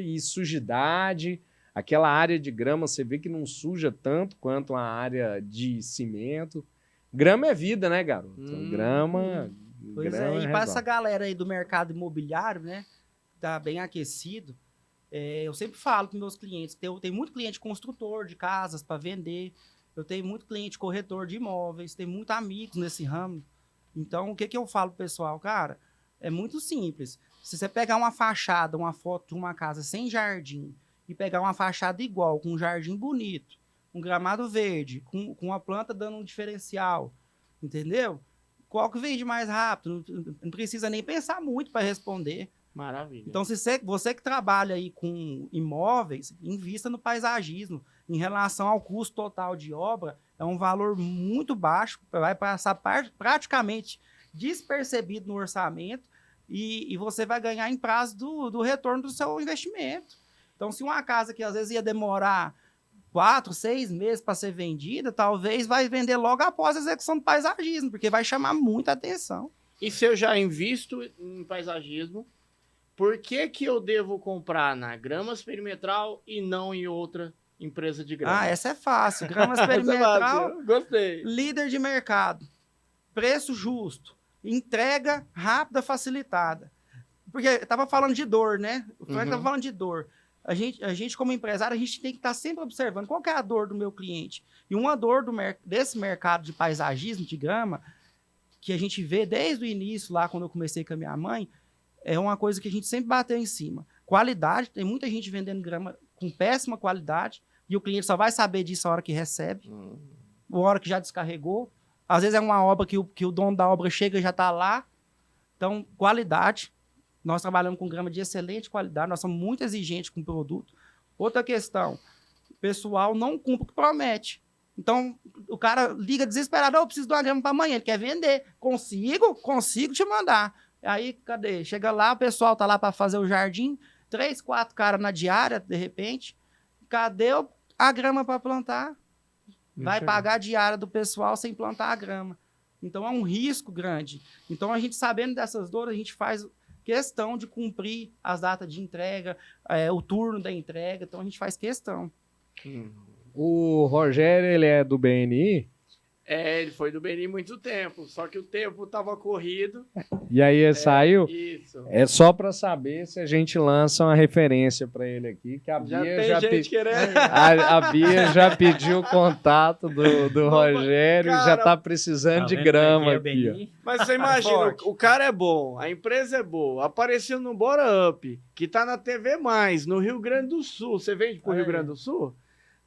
[SPEAKER 2] e sujidade. Aquela área de grama, você vê que não suja tanto quanto a área de cimento. Grama é vida, né, garoto? Grama...
[SPEAKER 4] Pois
[SPEAKER 2] grama
[SPEAKER 4] e para essa galera aí do mercado imobiliário, né? Tá bem aquecido. Eu sempre falo para meus clientes, tem muito cliente construtor de casas para vender. Eu tenho muito cliente corretor de imóveis, tenho muitos amigos nesse ramo. Então, o que eu falo, pessoal? Cara, é muito simples. Se você pegar uma fachada, uma foto de uma casa sem jardim e pegar uma fachada igual, com um jardim bonito, um gramado verde, com uma planta dando um diferencial, entendeu? Qual que vende mais rápido? Não precisa nem pensar muito para responder.
[SPEAKER 3] Maravilha.
[SPEAKER 4] Então, se você que trabalha aí com imóveis, invista no paisagismo. Em relação ao custo total de obra, é um valor muito baixo, vai passar praticamente despercebido no orçamento e você vai ganhar em prazo do retorno do seu investimento. Então, se uma casa que às vezes ia demorar 4, 6 meses para ser vendida, talvez vai vender logo após a execução do paisagismo, porque vai chamar muita atenção.
[SPEAKER 3] E se eu já invisto em paisagismo, por que que eu devo comprar na Gramas Perimetral e não em outra empresa de grama?
[SPEAKER 4] Essa é fácil. Gramas Perimetral,
[SPEAKER 3] Gostei.
[SPEAKER 4] líder de mercado, preço justo, entrega rápida, facilitada. Porque eu estava falando de dor, né? O Frank estava falando de dor. A gente, como empresário, a gente tem que estar sempre observando qual que é a dor do meu cliente. E uma dor desse mercado de paisagismo, de grama, que a gente vê desde o início, lá quando eu comecei com a minha mãe, é uma coisa que a gente sempre bateu em cima. Qualidade, tem muita gente vendendo grama com péssima qualidade, e o cliente só vai saber disso a hora que recebe, a hora que já descarregou. Às vezes é uma obra que o dono da obra chega e já está lá. Então, qualidade. Nós trabalhamos com grama de excelente qualidade, nós somos muito exigentes com o produto. Outra questão, o pessoal não cumpre o que promete. Então, o cara liga desesperado, eu preciso de uma grama para amanhã, ele quer vender. Consigo te mandar. Aí, cadê? Chega lá, o pessoal tá lá para fazer o jardim, 3, 4 caras na diária, de repente. Cadê a grama para plantar? Vai pagar a diária do pessoal sem plantar a grama. Então, é um risco grande. Então, a gente sabendo dessas dores, a gente faz questão de cumprir as datas de entrega, o turno da entrega. Então, a gente faz questão.
[SPEAKER 2] O Rogério, ele é do BNI?
[SPEAKER 3] Ele foi do BNI muito tempo, só que o tempo tava corrido.
[SPEAKER 2] E aí ele saiu?
[SPEAKER 3] Isso.
[SPEAKER 2] É só para saber se a gente lança uma referência para ele aqui, que a Bia a Bia já pediu o contato do Rogério,
[SPEAKER 3] cara,
[SPEAKER 2] já tá precisando de grama aqui, ó.
[SPEAKER 3] Mas você imagina, o cara é bom, a empresa é boa, apareceu no Bora Up, que tá na TV+, no Rio Grande do Sul. Você vende pro Rio Grande do Sul?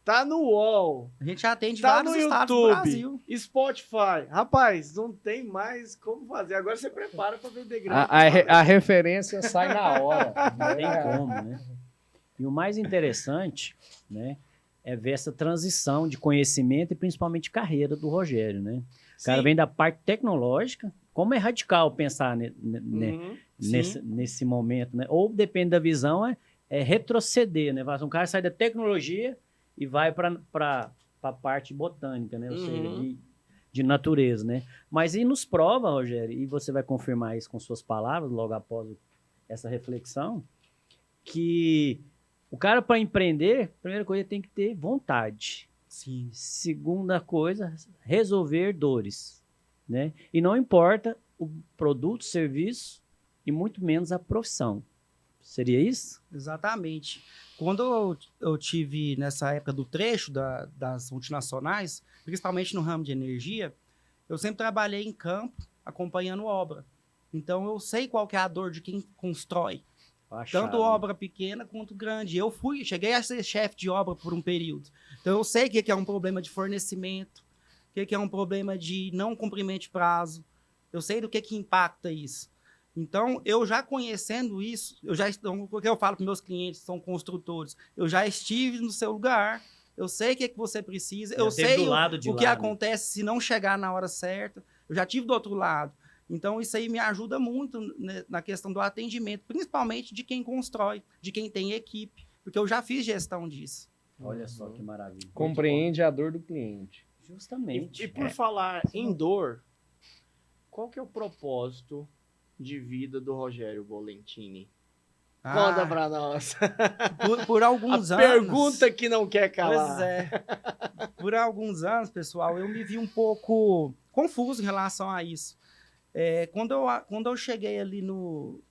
[SPEAKER 3] Tá no UOL.
[SPEAKER 4] A gente atende
[SPEAKER 3] Tá
[SPEAKER 4] vários
[SPEAKER 3] no
[SPEAKER 4] estados do
[SPEAKER 3] YouTube,
[SPEAKER 4] Brasil.
[SPEAKER 3] Spotify. Rapaz, não tem mais como fazer. Agora você prepara para vender grama.
[SPEAKER 2] A referência sai na hora.
[SPEAKER 1] Não tem como, né? E o mais interessante, né, é ver essa transição de conhecimento e principalmente de carreira do Rogério, né? O cara vem da parte tecnológica. Como é radical pensar nesse momento, né? Ou depende da visão, é retroceder, né? Um cara sai da tecnologia e vai para a parte botânica, né? Ou seja, de natureza, né? Mas e nos prova, Rogério, e você vai confirmar isso com suas palavras logo após essa reflexão, que o cara, para empreender, a primeira coisa, tem que ter vontade.
[SPEAKER 4] Sim.
[SPEAKER 1] Segunda coisa, resolver dores, né? E não importa o produto, serviço e muito menos a profissão. Seria isso?
[SPEAKER 4] Exatamente. Quando eu tive nessa época do trecho das multinacionais, principalmente no ramo de energia, eu sempre trabalhei em campo, acompanhando obra. Então, eu sei qual que é a dor de quem constrói. Tanto obra pequena quanto grande. Cheguei a ser chefe de obra por um período. Então, eu sei o que é um problema de fornecimento, o que é um problema de não cumprimento de prazo. Eu sei do que impacta isso. Então, eu já conhecendo isso, o que eu falo para meus clientes, que são construtores, eu já estive no seu lugar, eu sei o que você precisa, eu sei o que acontece se não chegar na hora certa, eu já tive do outro lado. Então, isso aí me ajuda muito na questão do atendimento, principalmente de quem constrói, de quem tem equipe, porque eu já fiz gestão disso.
[SPEAKER 1] Olha só que maravilha.
[SPEAKER 2] Compreende a dor do cliente.
[SPEAKER 1] Justamente.
[SPEAKER 3] E por falar em dor, qual que é o propósito de vida do Rogério Bolentini? Conta pra nós.
[SPEAKER 4] Por alguns anos.
[SPEAKER 3] Pergunta que não quer calar.
[SPEAKER 4] Pois é. Por alguns anos, pessoal, eu me vi um pouco confuso em relação a isso. Quando eu cheguei ali no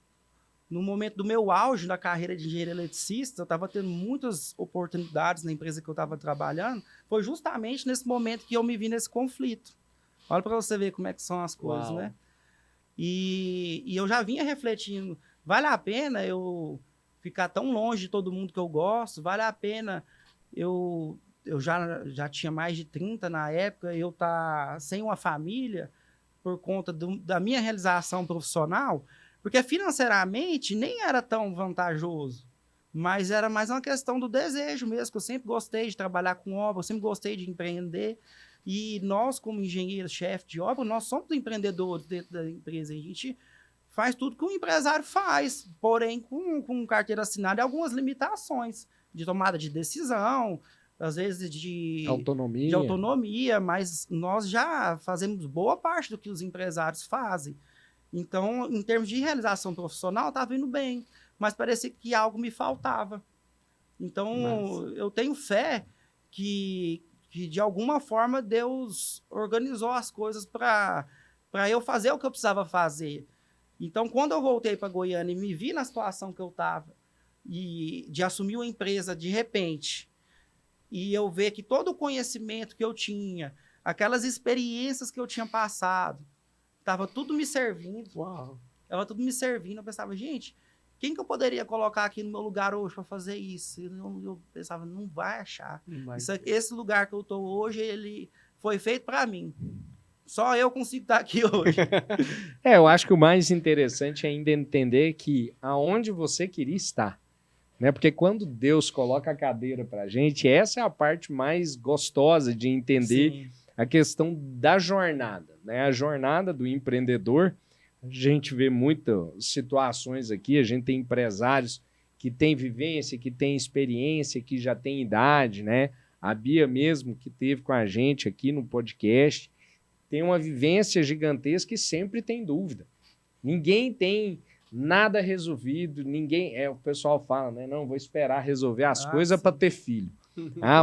[SPEAKER 4] momento do meu auge da carreira de engenheiro eletricista, eu estava tendo muitas oportunidades na empresa que eu estava trabalhando, foi justamente nesse momento que eu me vi nesse conflito. Olha para você ver como é que são as coisas, né? E eu já vinha refletindo, vale a pena eu ficar tão longe de todo mundo que eu gosto? Vale a pena eu eu já tinha mais de 30 na época, eu tá sem uma família por conta da minha realização profissional, porque financeiramente nem era tão vantajoso, mas era mais uma questão do desejo mesmo, que eu sempre gostei de trabalhar com obra, eu sempre gostei de empreender, e nós, como engenheiros, chefe de obra, nós somos empreendedores dentro da empresa, a gente faz tudo que o empresário faz, porém com carteira assinada e algumas limitações de tomada de decisão, às vezes de autonomia, mas nós já fazemos boa parte do que os empresários fazem. Então, em termos de realização profissional, estava indo bem, mas parecia que algo me faltava. Então, eu tenho fé que de alguma forma Deus organizou as coisas para eu fazer o que eu precisava fazer. Então, quando eu voltei para Goiânia e me vi na situação que eu estava, e de assumir uma empresa de repente, e eu ver que todo o conhecimento que eu tinha, aquelas experiências que eu tinha passado, estava tudo me servindo.
[SPEAKER 3] Uau.
[SPEAKER 4] Estava tudo me servindo. Eu pensava, gente, quem que eu poderia colocar aqui no meu lugar hoje para fazer isso? Eu pensava, não vai achar. Esse lugar que eu estou hoje, ele foi feito para mim. Só eu consigo estar aqui hoje.
[SPEAKER 2] Eu acho que o mais interessante é ainda entender que aonde você queria estar, né? Porque quando Deus coloca a cadeira pra gente, essa é a parte mais gostosa de entender. Sim. A questão da jornada, né? A jornada do empreendedor. A gente vê muitas situações aqui, a gente tem empresários que têm vivência, que têm experiência, que já têm idade, né? A Bia mesmo, que esteve com a gente aqui no podcast, tem uma vivência gigantesca e sempre tem dúvida. Ninguém tem nada resolvido, o pessoal fala, né? Não, vou esperar resolver as coisas para ter filho.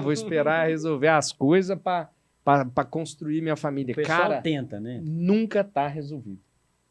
[SPEAKER 2] Vou esperar resolver as coisas para construir minha família.
[SPEAKER 1] O pessoal tenta, né?
[SPEAKER 2] Nunca tá resolvido.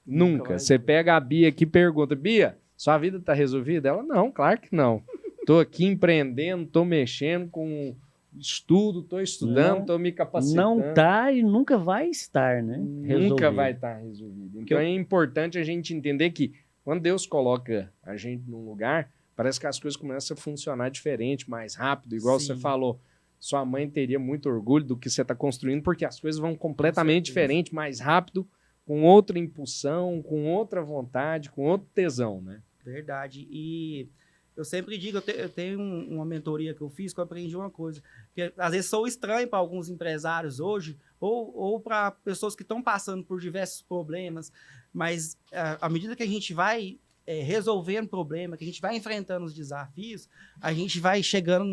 [SPEAKER 2] Nunca. Você pega a Bia aqui e pergunta, Bia, sua vida tá resolvida? Ela, não, claro que não. Tô aqui empreendendo, tô mexendo com estudo, tô estudando, tô me capacitando.
[SPEAKER 1] Não tá e nunca vai estar, né?
[SPEAKER 2] Nunca vai estar resolvido. Então é importante a gente entender que quando Deus coloca a gente num lugar, parece que as coisas começam a funcionar diferente, mais rápido, igual você falou. Sua mãe teria muito orgulho do que você está construindo, porque as coisas vão completamente diferente, mais rápido, com outra impulsão, com outra vontade, com outro tesão, né?
[SPEAKER 4] Verdade. E eu sempre digo, eu tenho uma mentoria que eu fiz, que eu aprendi uma coisa, que às vezes sou estranho para alguns empresários hoje, ou para pessoas que estão passando por diversos problemas, mas à medida que a gente vai resolvendo problema, que a gente vai enfrentando os desafios, a gente vai chegando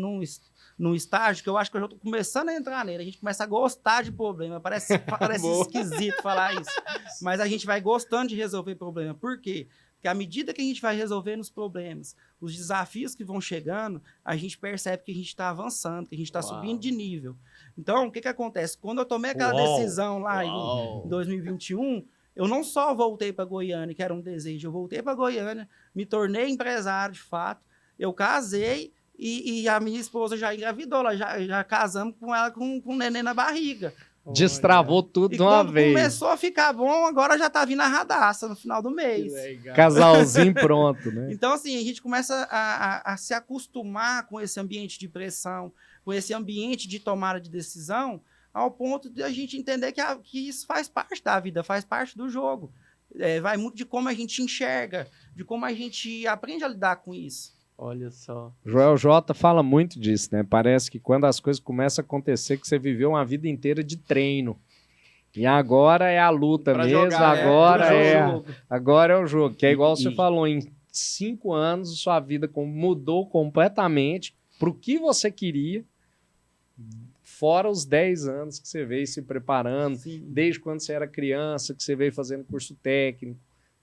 [SPEAKER 4] num estágio que eu acho que eu já estou começando a entrar nele, a gente começa a gostar de problema, parece esquisito falar isso, mas a gente vai gostando de resolver problema. Por quê? Porque à medida que a gente vai resolvendo os problemas, os desafios que vão chegando, a gente percebe que a gente está avançando, que a gente está subindo de nível. Então, o que acontece? Quando eu tomei aquela decisão lá em 2021, eu não só voltei para Goiânia, que era um desejo, eu voltei para Goiânia, me tornei empresário de fato, eu casei e a minha esposa já engravidou, já casamos com ela com um neném na barriga.
[SPEAKER 2] Destravou tudo de uma vez.
[SPEAKER 4] Começou a ficar bom, agora já tá vindo a radaça no final do mês.
[SPEAKER 2] Casalzinho pronto, né?
[SPEAKER 4] Então, assim, a gente começa a se acostumar com esse ambiente de pressão, com esse ambiente de tomada de decisão, ao ponto de a gente entender que isso faz parte da vida, faz parte do jogo. Vai muito de como a gente enxerga, de como a gente aprende a lidar com isso.
[SPEAKER 3] Olha só.
[SPEAKER 2] Joel J fala muito disso, né? Parece que quando as coisas começam a acontecer, que você viveu uma vida inteira de treino. E agora é a luta pra mesmo, jogar, agora é o jogo. Que é igual você falou, em 5 anos sua vida mudou completamente para o que você queria, fora os 10 anos que você veio se preparando, desde quando você era criança, que você veio fazendo curso técnico,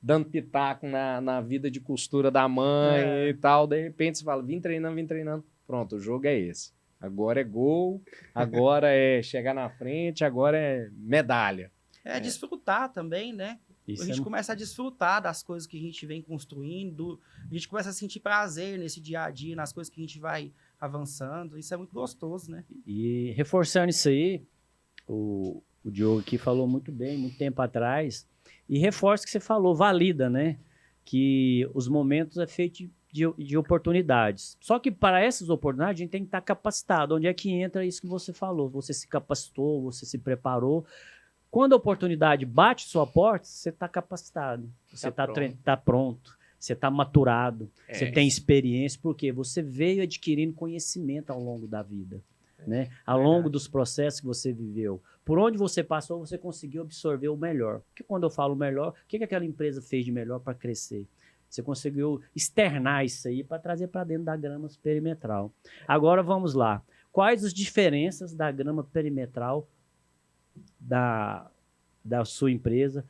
[SPEAKER 2] dando pitaco na vida de costura da mãe e tal. De repente você fala, vim treinando. Pronto, o jogo é esse. Agora é gol, agora é chegar na frente, agora é medalha.
[SPEAKER 4] Desfrutar também, né? A gente começa a desfrutar das coisas que a gente vem construindo, a gente começa a sentir prazer nesse dia a dia, nas coisas que a gente vai avançando. Isso é muito gostoso, né?
[SPEAKER 1] E reforçando isso aí, o Diogo aqui falou muito bem, muito tempo atrás, e reforça o que você falou, valida, né? Que os momentos é feito de oportunidades. Só que para essas oportunidades, a gente tem que estar capacitado. Onde é que entra isso que você falou? Você se capacitou, você se preparou. Quando a oportunidade bate sua porta, você está capacitado. Você está pronto. Você está maturado. Você tem experiência. Porque você veio adquirindo conhecimento ao longo da vida. Né? Ao longo dos processos que você viveu. Por onde você passou, você conseguiu absorver o melhor. Porque quando eu falo melhor, o que aquela empresa fez de melhor para crescer? Você conseguiu externar isso aí para trazer para dentro da grama perimetral. Agora vamos lá. Quais as diferenças da grama perimetral da sua empresa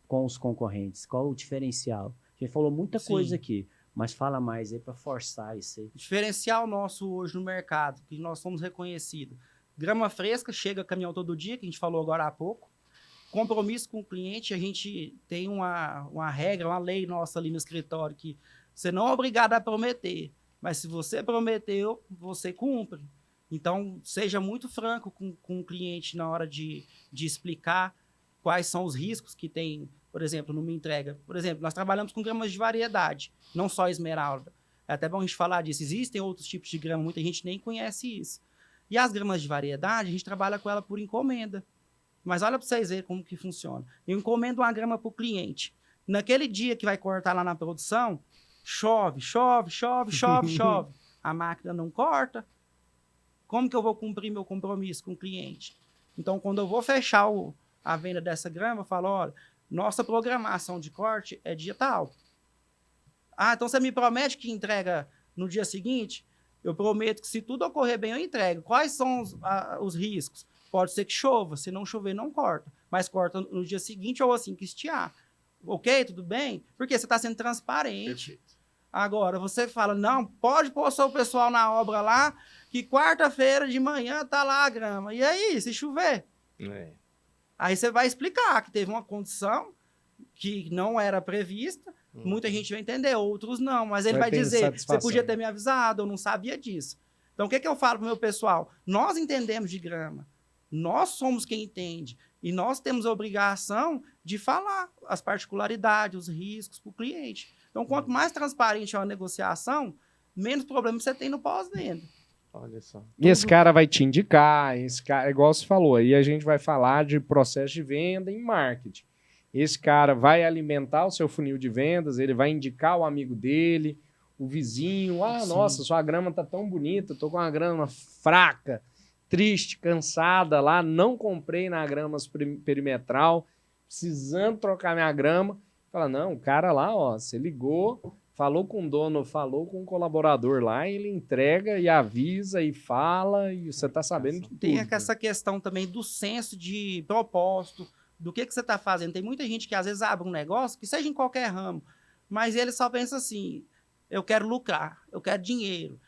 [SPEAKER 1] com os concorrentes? Qual o diferencial? A gente falou muita coisa aqui. Mas fala mais aí para forçar isso aí.
[SPEAKER 4] O diferencial nosso hoje no mercado, que nós somos reconhecidos. Grama fresca, chega caminhão todo dia, que a gente falou agora há pouco. Compromisso com o cliente, a gente tem uma regra, uma lei nossa ali no escritório, que você não é obrigado a prometer, mas se você prometeu, você cumpre. Então, seja muito franco com o cliente na hora de explicar quais são os riscos que tem. Por exemplo, numa entrega. Por exemplo, nós trabalhamos com gramas de variedade, não só esmeralda. É até bom a gente falar disso. Existem outros tipos de grama, muita gente nem conhece isso. E as gramas de variedade, a gente trabalha com ela por encomenda. Mas olha para vocês verem como que funciona. Eu encomendo uma grama para o cliente. Naquele dia que vai cortar lá na produção, chove. A máquina não corta. Como que eu vou cumprir meu compromisso com o cliente? Então, quando eu vou fechar a venda dessa grama, eu falo, olha, nossa programação de corte é dia tal. Ah, então você me promete que entrega no dia seguinte? Eu prometo que se tudo ocorrer bem, eu entrego. Quais são os riscos? Pode ser que chova. Se não chover, não corta. Mas corta no dia seguinte ou assim que estiar. Ok? Tudo bem? Porque você está sendo transparente.
[SPEAKER 3] Perfeito.
[SPEAKER 4] Agora, você fala, não, pode pôr só o pessoal na obra lá, que quarta-feira de manhã tá lá a grama. E aí, se chover? Aí você vai explicar que teve uma condição que não era prevista, muita gente vai entender, outros não, mas ele vai dizer, você podia ter me avisado, eu não sabia disso. Então, o que eu falo para o meu pessoal? Nós entendemos de grama, nós somos quem entende, e nós temos a obrigação de falar as particularidades, os riscos para o cliente. Então, quanto mais transparente é a negociação, menos problema você tem no pós-venda.
[SPEAKER 3] Olha só.
[SPEAKER 2] E esse cara vai te indicar, esse cara, igual você falou, aí a gente vai falar de processo de venda em marketing. Esse cara vai alimentar o seu funil de vendas, ele vai indicar o amigo dele, o vizinho. Sim. Nossa, sua grama tá tão bonita, tô com uma grama fraca, triste, cansada lá, não comprei na grama perimetral, precisando trocar minha grama. Fala, não, o cara lá, ó, você ligou, falou com o dono, falou com o colaborador lá, ele entrega e avisa e fala, e você tá sabendo de tudo.
[SPEAKER 4] Tem essa questão também do senso de propósito, do que você está fazendo. Tem muita gente que às vezes abre um negócio, que seja em qualquer ramo, mas ele só pensa assim, eu quero lucrar, eu quero dinheiro.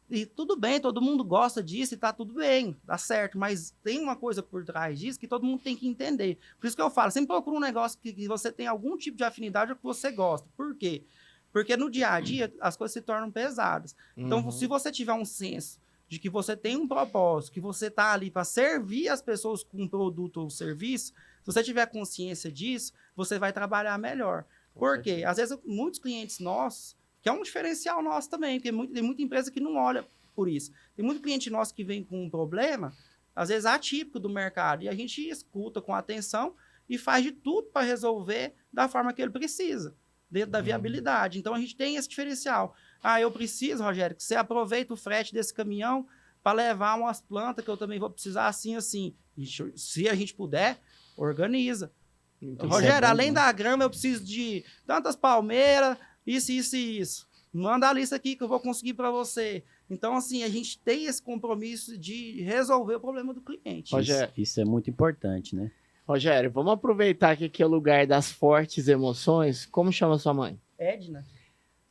[SPEAKER 4] E tudo bem, todo mundo gosta disso e tá tudo bem, dá certo, mas tem uma coisa por trás disso que todo mundo tem que entender. Por isso que eu falo, sempre procura um negócio que você tem algum tipo de afinidade ou que você gosta. Por quê? Porque no dia a dia as coisas se tornam pesadas. Então, se você tiver um senso de que você tem um propósito, que você está ali para servir as pessoas com um produto ou serviço, se você tiver consciência disso, você vai trabalhar melhor. Por quê? Às vezes, muitos clientes nossos, que é um diferencial nosso também, porque tem muita empresa que não olha por isso. Tem muito cliente nosso que vem com um problema, às vezes atípico do mercado, e a gente escuta com atenção e faz de tudo para resolver da forma que ele precisa, dentro da viabilidade. Então, a gente tem esse diferencial. Ah, eu preciso, Rogério, que você aproveite o frete desse caminhão para levar umas plantas que eu também vou precisar assim, assim. Se a gente puder, organiza. Rogério, além da grama, eu preciso de tantas palmeiras, isso, isso e isso. Manda a lista aqui que eu vou conseguir para você. Então, assim, a gente tem esse compromisso de resolver o problema do cliente.
[SPEAKER 3] Rogério,
[SPEAKER 1] isso é muito importante, né?
[SPEAKER 3] Rogério, vamos aproveitar que aqui é o lugar das fortes emoções. Como chama sua mãe?
[SPEAKER 4] Edna.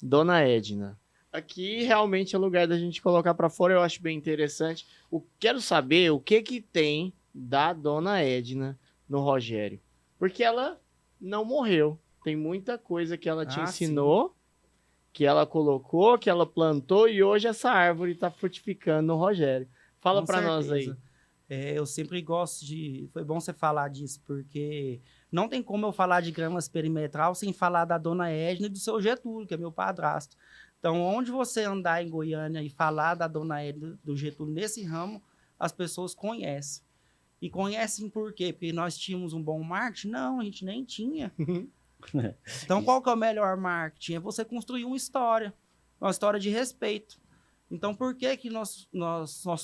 [SPEAKER 3] Dona Edna. Aqui realmente é o lugar da gente colocar para fora, eu acho bem interessante. Quero saber o que tem da Dona Edna no Rogério. Porque ela não morreu. Tem muita coisa que ela te ensinou, sim, que ela colocou, que ela plantou, e hoje essa árvore está frutificando no Rogério. Fala para nós aí.
[SPEAKER 4] Eu sempre gosto de... Foi bom você falar disso, porque não tem como eu falar de gramas perimetral sem falar da Dona Edna e do seu Getúlio, que é meu padrasto. Então, onde você andar em Goiânia e falar da Dona Hélia do Getúlio nesse ramo, as pessoas conhecem. E conhecem por quê? Porque nós tínhamos um bom marketing? Não, a gente nem tinha. Então, qual que é o melhor marketing? É você construir uma história de respeito. Então, por que que nosso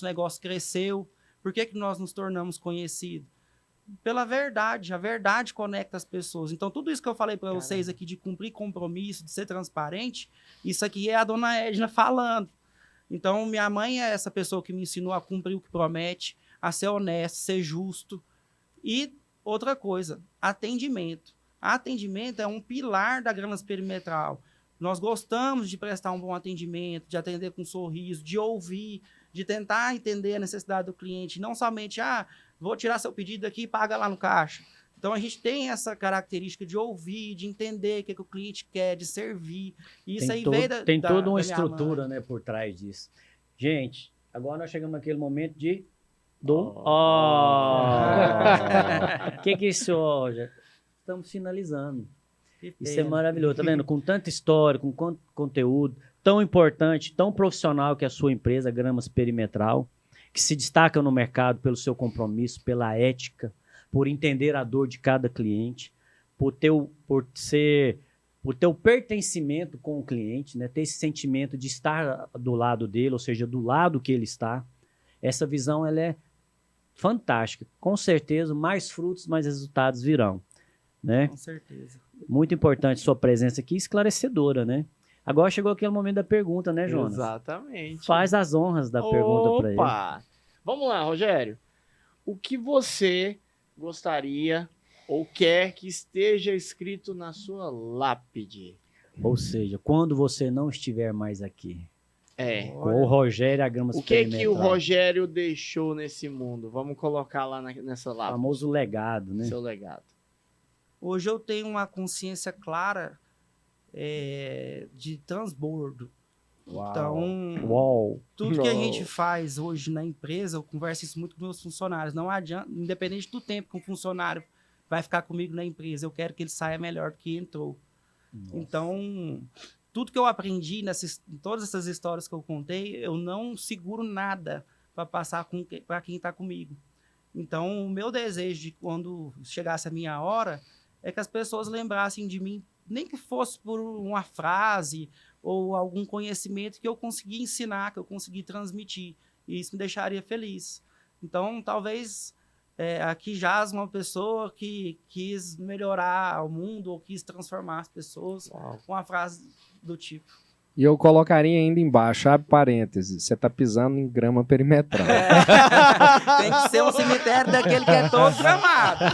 [SPEAKER 4] negócio cresceu? Por que que nós nos tornamos conhecidos? Pela verdade. A verdade conecta as pessoas. Então, tudo isso que eu falei para vocês aqui de cumprir compromisso, de ser transparente, isso aqui é a Dona Edna falando. Então, minha mãe é essa pessoa que me ensinou a cumprir o que promete, a ser honesto, ser justo. E outra coisa, atendimento. Atendimento é um pilar da Gramas Perimetral. Nós gostamos de prestar um bom atendimento, de atender com um sorriso, de ouvir, de tentar entender a necessidade do cliente. Não somente, vou tirar seu pedido aqui e paga lá no caixa. Então, a gente tem essa característica de ouvir, de entender o que o cliente quer, de servir. E isso aí veio
[SPEAKER 1] tem toda uma estrutura, né, por trás disso. Gente, agora nós chegamos naquele momento de... Que é isso, Roger? Estamos finalizando. Isso é maravilhoso, tá vendo? Com tanta história, com conteúdo tão importante, tão profissional que é a sua empresa, Gramas Perimetral, que se destaca no mercado pelo seu compromisso, pela ética, por entender a dor de cada cliente, por ter o pertencimento com o cliente, né? Ter esse sentimento de estar do lado dele, ou seja, do lado que ele está. Essa visão ela é fantástica. Com certeza, mais frutos, mais resultados virão. Né?
[SPEAKER 4] Com certeza.
[SPEAKER 1] Muito importante sua presença aqui, esclarecedora, né? Agora chegou aquele momento da pergunta, né, Jonas?
[SPEAKER 3] Exatamente.
[SPEAKER 1] Faz as honras da pergunta para ele.
[SPEAKER 3] Vamos lá, Rogério. O que você gostaria ou quer que esteja escrito na sua lápide?
[SPEAKER 1] Ou seja, quando você não estiver mais aqui.
[SPEAKER 3] Com
[SPEAKER 1] o Rogério, a Gramas Perimetral.
[SPEAKER 3] O que o Rogério deixou nesse mundo? Vamos colocar lá nessa lápide.
[SPEAKER 1] O famoso legado, né?
[SPEAKER 3] Seu legado.
[SPEAKER 4] Hoje eu tenho uma consciência clara de transbordo.
[SPEAKER 1] Uau.
[SPEAKER 4] Então, tudo que a gente faz hoje na empresa, eu converso isso muito com meus funcionários. Não adianta, independente do tempo que um funcionário vai ficar comigo na empresa, eu quero que ele saia melhor do que entrou. Nossa. Então, tudo que eu aprendi em todas essas histórias que eu contei, eu não seguro nada para passar para quem está comigo. Então, o meu desejo de quando chegasse a minha hora é que as pessoas lembrassem de mim, nem que fosse por uma frase ou algum conhecimento que eu consegui ensinar, que eu consegui transmitir. E isso me deixaria feliz. Então, talvez aqui jaz uma pessoa que quis melhorar o mundo ou quis transformar as pessoas com uma frase do tipo.
[SPEAKER 2] E eu colocaria ainda embaixo, abre parênteses, você tá pisando em grama perimetral.
[SPEAKER 4] Tem que ser um cemitério daquele que é todo gramado.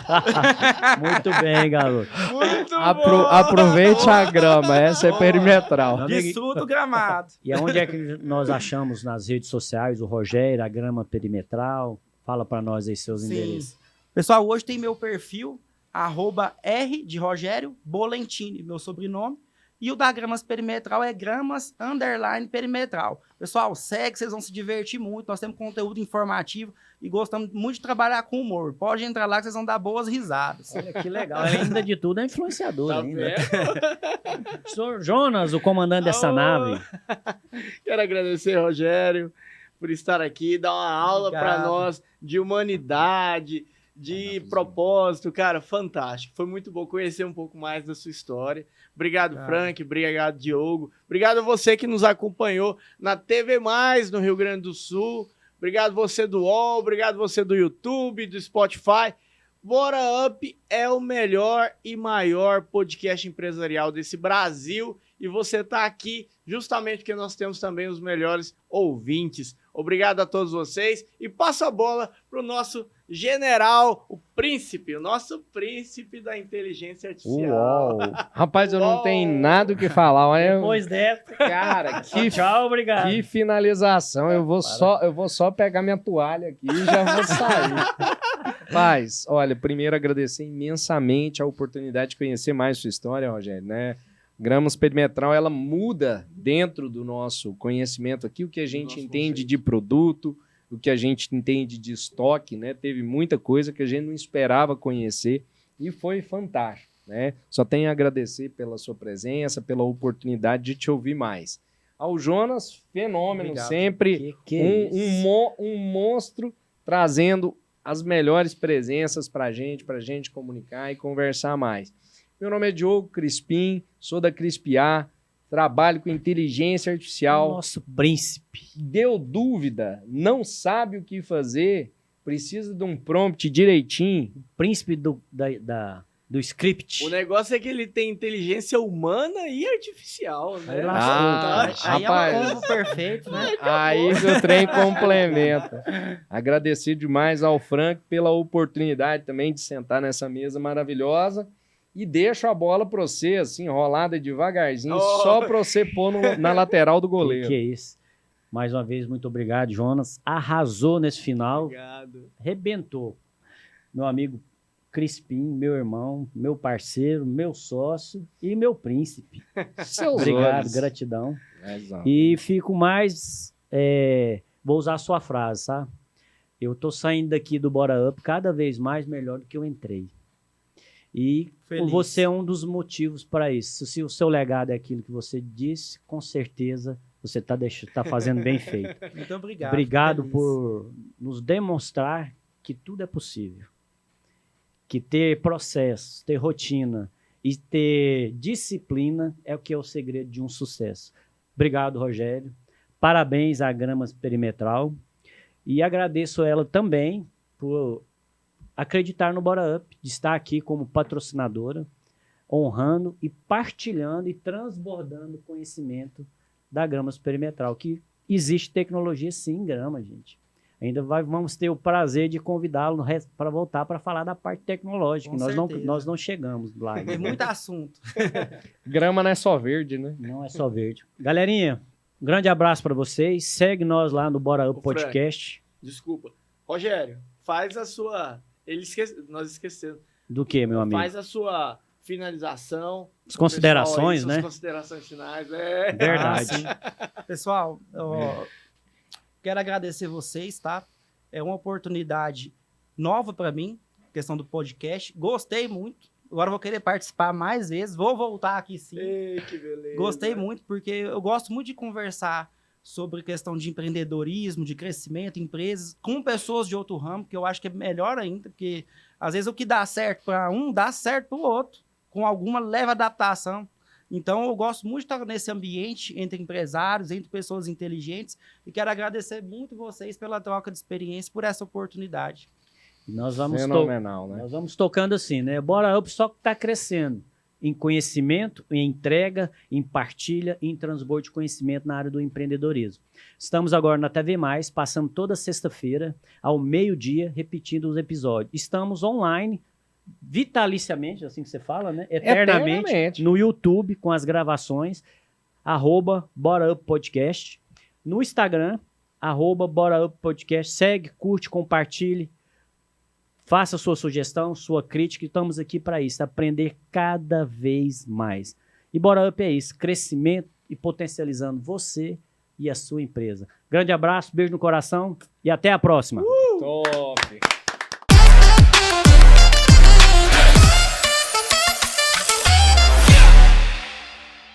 [SPEAKER 1] Muito bem, garoto.
[SPEAKER 3] Muito bom.
[SPEAKER 2] Aproveite a grama, essa é perimetral.
[SPEAKER 4] Desfruta o gramado.
[SPEAKER 1] E aonde é que nós achamos nas redes sociais o Rogério, a Grama Perimetral? Fala para nós aí seus endereços.
[SPEAKER 4] Pessoal, hoje tem meu perfil, @R de Rogério Bolentini, meu sobrenome. E o da Gramas Perimetral é Gramas_Perimetral. Pessoal, segue, vocês vão se divertir muito. Nós temos conteúdo informativo e gostamos muito de trabalhar com humor. Pode entrar lá que vocês vão dar boas risadas.
[SPEAKER 1] Olha que legal. Ainda de tudo é influenciador ainda. Senhor Jonas, o comandante dessa nave.
[SPEAKER 3] Quero agradecer, Rogério, por estar aqui, dar uma aula para nós de humanidade, de propósito. Cara, fantástico. Foi muito bom conhecer um pouco mais da sua história. Obrigado, Frank. Obrigado, Diogo. Obrigado a você que nos acompanhou na TV Mais, no Rio Grande do Sul. Obrigado você do UOL. Obrigado você do YouTube, do Spotify. Bora Up é o melhor e maior podcast empresarial desse Brasil. E você está aqui justamente porque nós temos também os melhores ouvintes. Obrigado a todos vocês. E passa a bola para o nosso general, o nosso príncipe da inteligência artificial.
[SPEAKER 2] Uau. Rapaz, eu não tenho nada o que falar. Olha,
[SPEAKER 1] Depois dessa,
[SPEAKER 2] cara,
[SPEAKER 1] tchau, obrigado.
[SPEAKER 2] Que finalização. Eu vou só pegar minha toalha aqui e já vou sair. Mas, olha, primeiro agradecer imensamente a oportunidade de conhecer mais sua história, Rogério, né? Gramas Perimetral, ela muda dentro do nosso conhecimento aqui o que a gente entende de produto, o que a gente entende de estoque, né? Teve muita coisa que a gente não esperava conhecer e foi fantástico, né? Só tenho a agradecer pela sua presença, pela oportunidade de te ouvir mais. ao Jonas, fenômeno,
[SPEAKER 4] Obrigado.
[SPEAKER 2] sempre
[SPEAKER 1] Que
[SPEAKER 2] um monstro trazendo as melhores presenças pra gente comunicar e conversar mais. Meu nome é Diogo Crispim, sou da Crispiar, trabalho com inteligência artificial.
[SPEAKER 1] Nosso príncipe.
[SPEAKER 2] Deu dúvida, não sabe o que fazer, precisa de um prompt direitinho.
[SPEAKER 1] Príncipe do script.
[SPEAKER 3] O negócio é que ele tem inteligência humana e artificial, né?
[SPEAKER 1] Aí lascou.
[SPEAKER 4] Aí é
[SPEAKER 2] rapaz,
[SPEAKER 4] um combo perfeito, né?
[SPEAKER 2] aí que o trem complementa. Agradecer demais ao Frank pela oportunidade também de sentar nessa mesa maravilhosa. E deixo a bola pra você, assim, rolada devagarzinho, só pra você pôr na lateral do goleiro.
[SPEAKER 1] Que é isso. Mais uma vez, muito obrigado, Jonas. Arrasou nesse final.
[SPEAKER 3] Obrigado.
[SPEAKER 1] Rebentou. Meu amigo Crispim, meu irmão, meu parceiro, meu sócio e meu príncipe.
[SPEAKER 2] Seus
[SPEAKER 1] Obrigado,
[SPEAKER 2] olhos.
[SPEAKER 1] gratidão.
[SPEAKER 2] Exato.
[SPEAKER 1] E fico mais... vou usar a sua frase, tá? Eu tô saindo daqui do Bora Up cada vez mais melhor do que eu entrei. E
[SPEAKER 4] Feliz.
[SPEAKER 1] você é um dos motivos para isso. Se o seu legado é aquilo que você disse, com certeza você tá fazendo bem feito.
[SPEAKER 4] Muito obrigado.
[SPEAKER 1] Obrigado
[SPEAKER 4] feliz.
[SPEAKER 1] por nos demonstrar que tudo é possível. Que ter processo, ter rotina e ter disciplina é o que é o segredo de um sucesso. Obrigado, Rogério. Parabéns à Grama Perimetral. E agradeço ela também por acreditar no Bora Up, de estar aqui como patrocinadora, honrando e partilhando e transbordando conhecimento da Grama Perimetral, que existe tecnologia sim em grama, gente. Ainda vamos ter o prazer de convidá-lo para voltar para falar da parte tecnológica.
[SPEAKER 4] Com certeza.
[SPEAKER 1] Nós não chegamos lá.
[SPEAKER 4] Tem muito assunto.
[SPEAKER 2] Grama não é só verde, né?
[SPEAKER 1] Não é só verde. Galerinha, um grande abraço para vocês. Segue nós lá no Bora Up
[SPEAKER 3] Ô, Frank.
[SPEAKER 1] Podcast.
[SPEAKER 3] Desculpa. Rogério, faz a sua... Nós esquecemos.
[SPEAKER 1] Do que, meu amigo?
[SPEAKER 3] Faz a sua finalização.
[SPEAKER 1] As considerações,
[SPEAKER 3] Pessoal aí,
[SPEAKER 1] né?
[SPEAKER 3] suas considerações finais.
[SPEAKER 1] Verdade.
[SPEAKER 4] Pessoal, quero agradecer vocês, tá? É uma oportunidade nova para mim, questão do podcast. Gostei muito. Agora eu vou querer participar mais vezes. Vou voltar aqui sim.
[SPEAKER 3] Ei, que beleza.
[SPEAKER 4] Gostei muito, porque eu gosto muito de conversar sobre questão de empreendedorismo, de crescimento, empresas, com pessoas de outro ramo, que eu acho que é melhor ainda, porque às vezes o que dá certo para um, dá certo para o outro, com alguma leve adaptação. Então, eu gosto muito de estar nesse ambiente entre empresários, entre pessoas inteligentes, e quero agradecer muito vocês pela troca de experiência, por essa oportunidade.
[SPEAKER 1] Nós vamos,
[SPEAKER 2] Fenomenal, né?
[SPEAKER 1] nós vamos tocando assim, né? Bora Up só que está crescendo em conhecimento, em entrega, em partilha e em transbordo de conhecimento na área do empreendedorismo. Estamos agora na TV+, passando toda sexta-feira, ao meio-dia, repetindo os episódios. Estamos online, vitaliciamente, assim que você fala, né? Eternamente. No YouTube, com as gravações, @Bora Up Podcast. No Instagram, @Bora Up Podcast. Segue, curte, compartilhe. Faça sua sugestão, sua crítica, estamos aqui para isso, aprender cada vez mais. E Bora Up é isso, crescimento e potencializando você e a sua empresa. Grande abraço, beijo no coração e até a próxima.
[SPEAKER 2] Top!